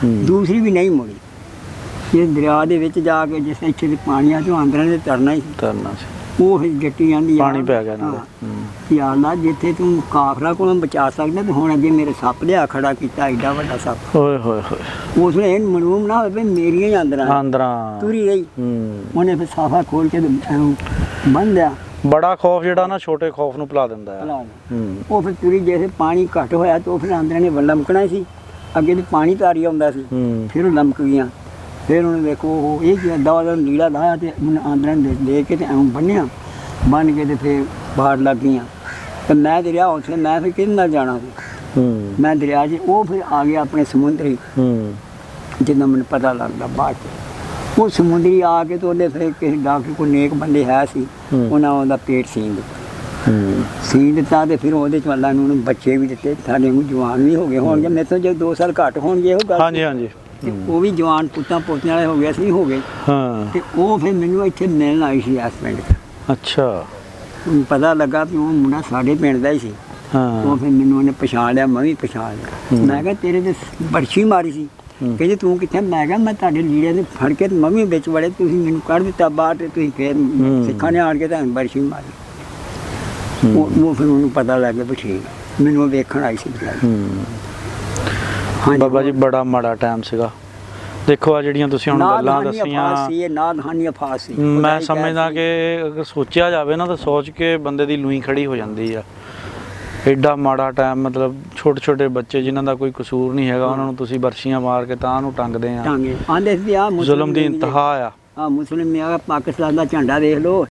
ਦੂਸਰੀ ਵੀ ਨਹੀਂ ਮੁੜੀ। ਇਹ ਦਰਿਆ ਦੇ ਵਿੱਚ ਜਾ ਕੇ ਜਿਸ ਇੱਥੇ ਦੇ ਪਾਣੀ ਆ ਤੇ ਆਂਦਰਾਂ ਨੇ ਤਰਨਾ ਸੀ ਉਹ ਫਿਰ ਗੱਟੀ ਜਾਂਦੀ ਪਾਣੀ ਪੈ ਗਿਆ ਯਾਰ ਨਾ ਜਿੱਥੇ ਤੂੰ ਕਾਫਰਾ ਕੋਲੋਂ ਬਚਾ ਸਕਦਾ ਤੇ ਹੁਣ ਅੱਗੇ ਮੇਰੇ ਸੱਪ ਲਿਆ ਖੜਾ ਕੀਤਾ ਐਡਾ ਵੱਡਾ ਸੱਪ ਓਏ ਹੋਏ ਹੋਏ ਉਸ ਵੇਲੇ ਮਨੂਮ ਨਾ ਹੋਵੇ ਮੇਰੀਆਂ ਹੀ ਆਂਦਰਾਂ ਤੁਰੀ ਰਹੀ ਉਹਨੇ ਫਿਰ ਸਾਫਾ ਖੋਲ ਕੇ ਬੰਨ ਲਿਆ। ਬੜਾ ਖੌਫ ਜਿਹੜਾ ਨਾ ਛੋਟੇ ਖੌਫ ਨੂੰ ਭੁਲਾ ਦਿੰਦਾ ਹੈ। ਉਹ ਫਿਰ ਤੁਰੀ ਜੈਸੇ ਪਾਣੀ ਘੱਟ ਹੋਇਆ ਤੇ ਉਹ ਫਿਰ ਆਂਦਰਾਂ ਨੇ ਲਮਕਣਾ ਸੀ ਅੱਗੇ ਤੇ ਪਾਣੀ ਤਾਰੀ ਆਉਂਦਾ ਸੀ ਫਿਰ ਉਹ ਲਮਕ ਗਈਆਂ। ਫਿਰ ਉਹਨੇ ਵੇਖੋ ਉਹ ਇਹ ਕੀ ਦਵਾ ਨੀੜਾ ਲਾਇਆ ਤੇ ਆਂਦਰਾਂ ਨੇ ਲੈ ਕੇ ਤੇ ਐਂ ਬੰਨਿਆ ਬੰਨ ਕੇ ਤੇ ਫਿਰ ਬਾਹਰ ਲੱਗ ਗਈਆਂ ਤੇ ਮੈਂ ਦਰਿਆ ਉੱਥੇ ਮੈਂ ਫਿਰ ਕਿਹਦੇ ਨਾਲ ਜਾਣਾ ਸੀ ਮੈਂ ਦਰਿਆ 'ਚ ਉਹ ਫਿਰ ਆ ਗਿਆ ਆਪਣੇ ਸਮੁੰਦਰੀ ਜਿੱਦਾਂ ਮੈਨੂੰ ਪਤਾ ਲੱਗਦਾ ਬਾਅਦ 'ਚ ਉਹ ਸਮੁੰਦਰੀ ਆ ਕੇ ਤੇ ਉਹਨੇ ਫਿਰ ਕਿਸੇ ਡਾਕਟਰ ਕੋਲ ਨੇਕ ਬੰਦੇ ਹੈ ਸੀ ਉਹਨਾਂ ਉਹਦਾ ਪੇਟ ਸੀਨ ਦਿੱਤਾ ਤੇ ਫਿਰ ਉਹਦੇ 'ਚ ਅੱਲਾ ਨੂੰ ਉਹਨੂੰ ਬੱਚੇ ਵੀ ਦਿੱਤੇ ਸਾਡੇ ਨੂੰ ਜਵਾਨ ਵੀ ਹੋ ਗਏ ਹੋਣਗੇ ਮੇਰੇ ਤੋਂ ਜੇ 2 ਸਾਲ ਘੱਟ ਹੋਣਗੇ ਉਹ ਗੱਲ ਹਾਂਜੀ ਤੇ ਉਹ ਵੀ ਜਵਾਨ ਪੁੱਤਾਂ ਪੋਤਿਆਂ ਵਾਲੇ ਹੋ ਗਏ ਸੀ ਹੋ ਗਏ ਤੇ ਉਹ ਫਿਰ ਮੈਨੂੰ ਇੱਥੇ ਮਿਲਣ ਆਈ ਸੀ ਇਸ ਪਿੰਡ 'ਚ। ਅੱਛਾ ਉਹਨੂੰ ਪਤਾ ਲੱਗਾ ਵੀ ਉਹ ਮੁੰਡਾ ਸਾਡੇ ਪਿੰਡ ਦਾ ਹੀ ਸੀ। ਉਹ ਫਿਰ ਮੈਨੂੰ ਉਹਨੇ ਪਛਾਣ ਲਿਆ ਮੈਂ ਵੀ ਪਛਾਣ ਲਿਆ। ਮੈਂ ਕਿਹਾ ਤੇਰੇ ਤੇ ਬਰਛੀ ਮਾਰੀ ਸੀ ਕਹਿੰਦੇ ਤੂੰ ਕਿੱਥੇ ਮੈਂ ਕਿਹਾ ਮੈਂ ਤੁਹਾਡੇ ਲੀੜਿਆਂ ਦੇ ਫੜ ਕੇ ਮੈਂ ਵੀ ਵਿੱਚ ਵੜੇ ਤੁਸੀਂ ਮੈਨੂੰ ਕੱਢ ਦਿੱਤਾ ਬਾਹਰ ਤੇ ਤੁਸੀਂ ਫਿਰ ਸਿੱਖਾਂ ਨੇ ਆਣ ਕੇ ਤਾਂ ਬਰਛੀ ਮਾਰੀ। ਉਹ ਫਿਰ ਉਹਨੂੰ ਪਤਾ ਲੱਗ ਗਿਆ ਵੀ ਠੀਕ ਮੈਨੂੰ ਵੇਖਣ ਆਈ ਸੀ। ਬਾਬਾ ਜੀ ਬੜਾ ਮਾੜਾ ਟਾਈਮ ਸੀਗਾ। ਦੇਖੋ ਆ ਜਿਹੜੀਆਂ ਤੁਸੀਂ ਹੁਣ ਗੱਲਾਂ ਦੱਸੀਆਂ ਮੈਂ ਸਮਝਦਾ ਕਿ ਅਗਰ ਸੋਚਿਆ ਜਾਵੇ ਨਾ ਤਾਂ ਸੋਚ ਕੇ ਬੰਦੇ ਦੀ ਲੂਈ ਖੜੀ ਹੋ ਜਾਂਦੀ ਆ। ਐਡਾ ਮਾੜਾ ਟਾਈਮ ਮਤਲਬ ਛੋਟੇ ਛੋਟੇ ਬੱਚੇ ਜਿਨ੍ਹਾਂ ਦਾ ਕੋਈ ਕਸੂਰ ਨਹੀਂ ਹੈਗਾ ਉਹਨਾਂ ਨੂੰ ਤੁਸੀਂ ਬਰਸ਼ੀਆਂ ਮਾਰ ਕੇ ਤਾਂ ਉਹਨੂੰ ਟੰਗਦੇ ਆ। ਜ਼ੁਲਮ ਦੀ ਇੰਤਹਾ ਆ। ਮੁਸਲਿਮ ਆ ਪਾਕਿਸਤਾਨ ਦਾ ਝੰਡਾ ਦੇਖ ਲਓ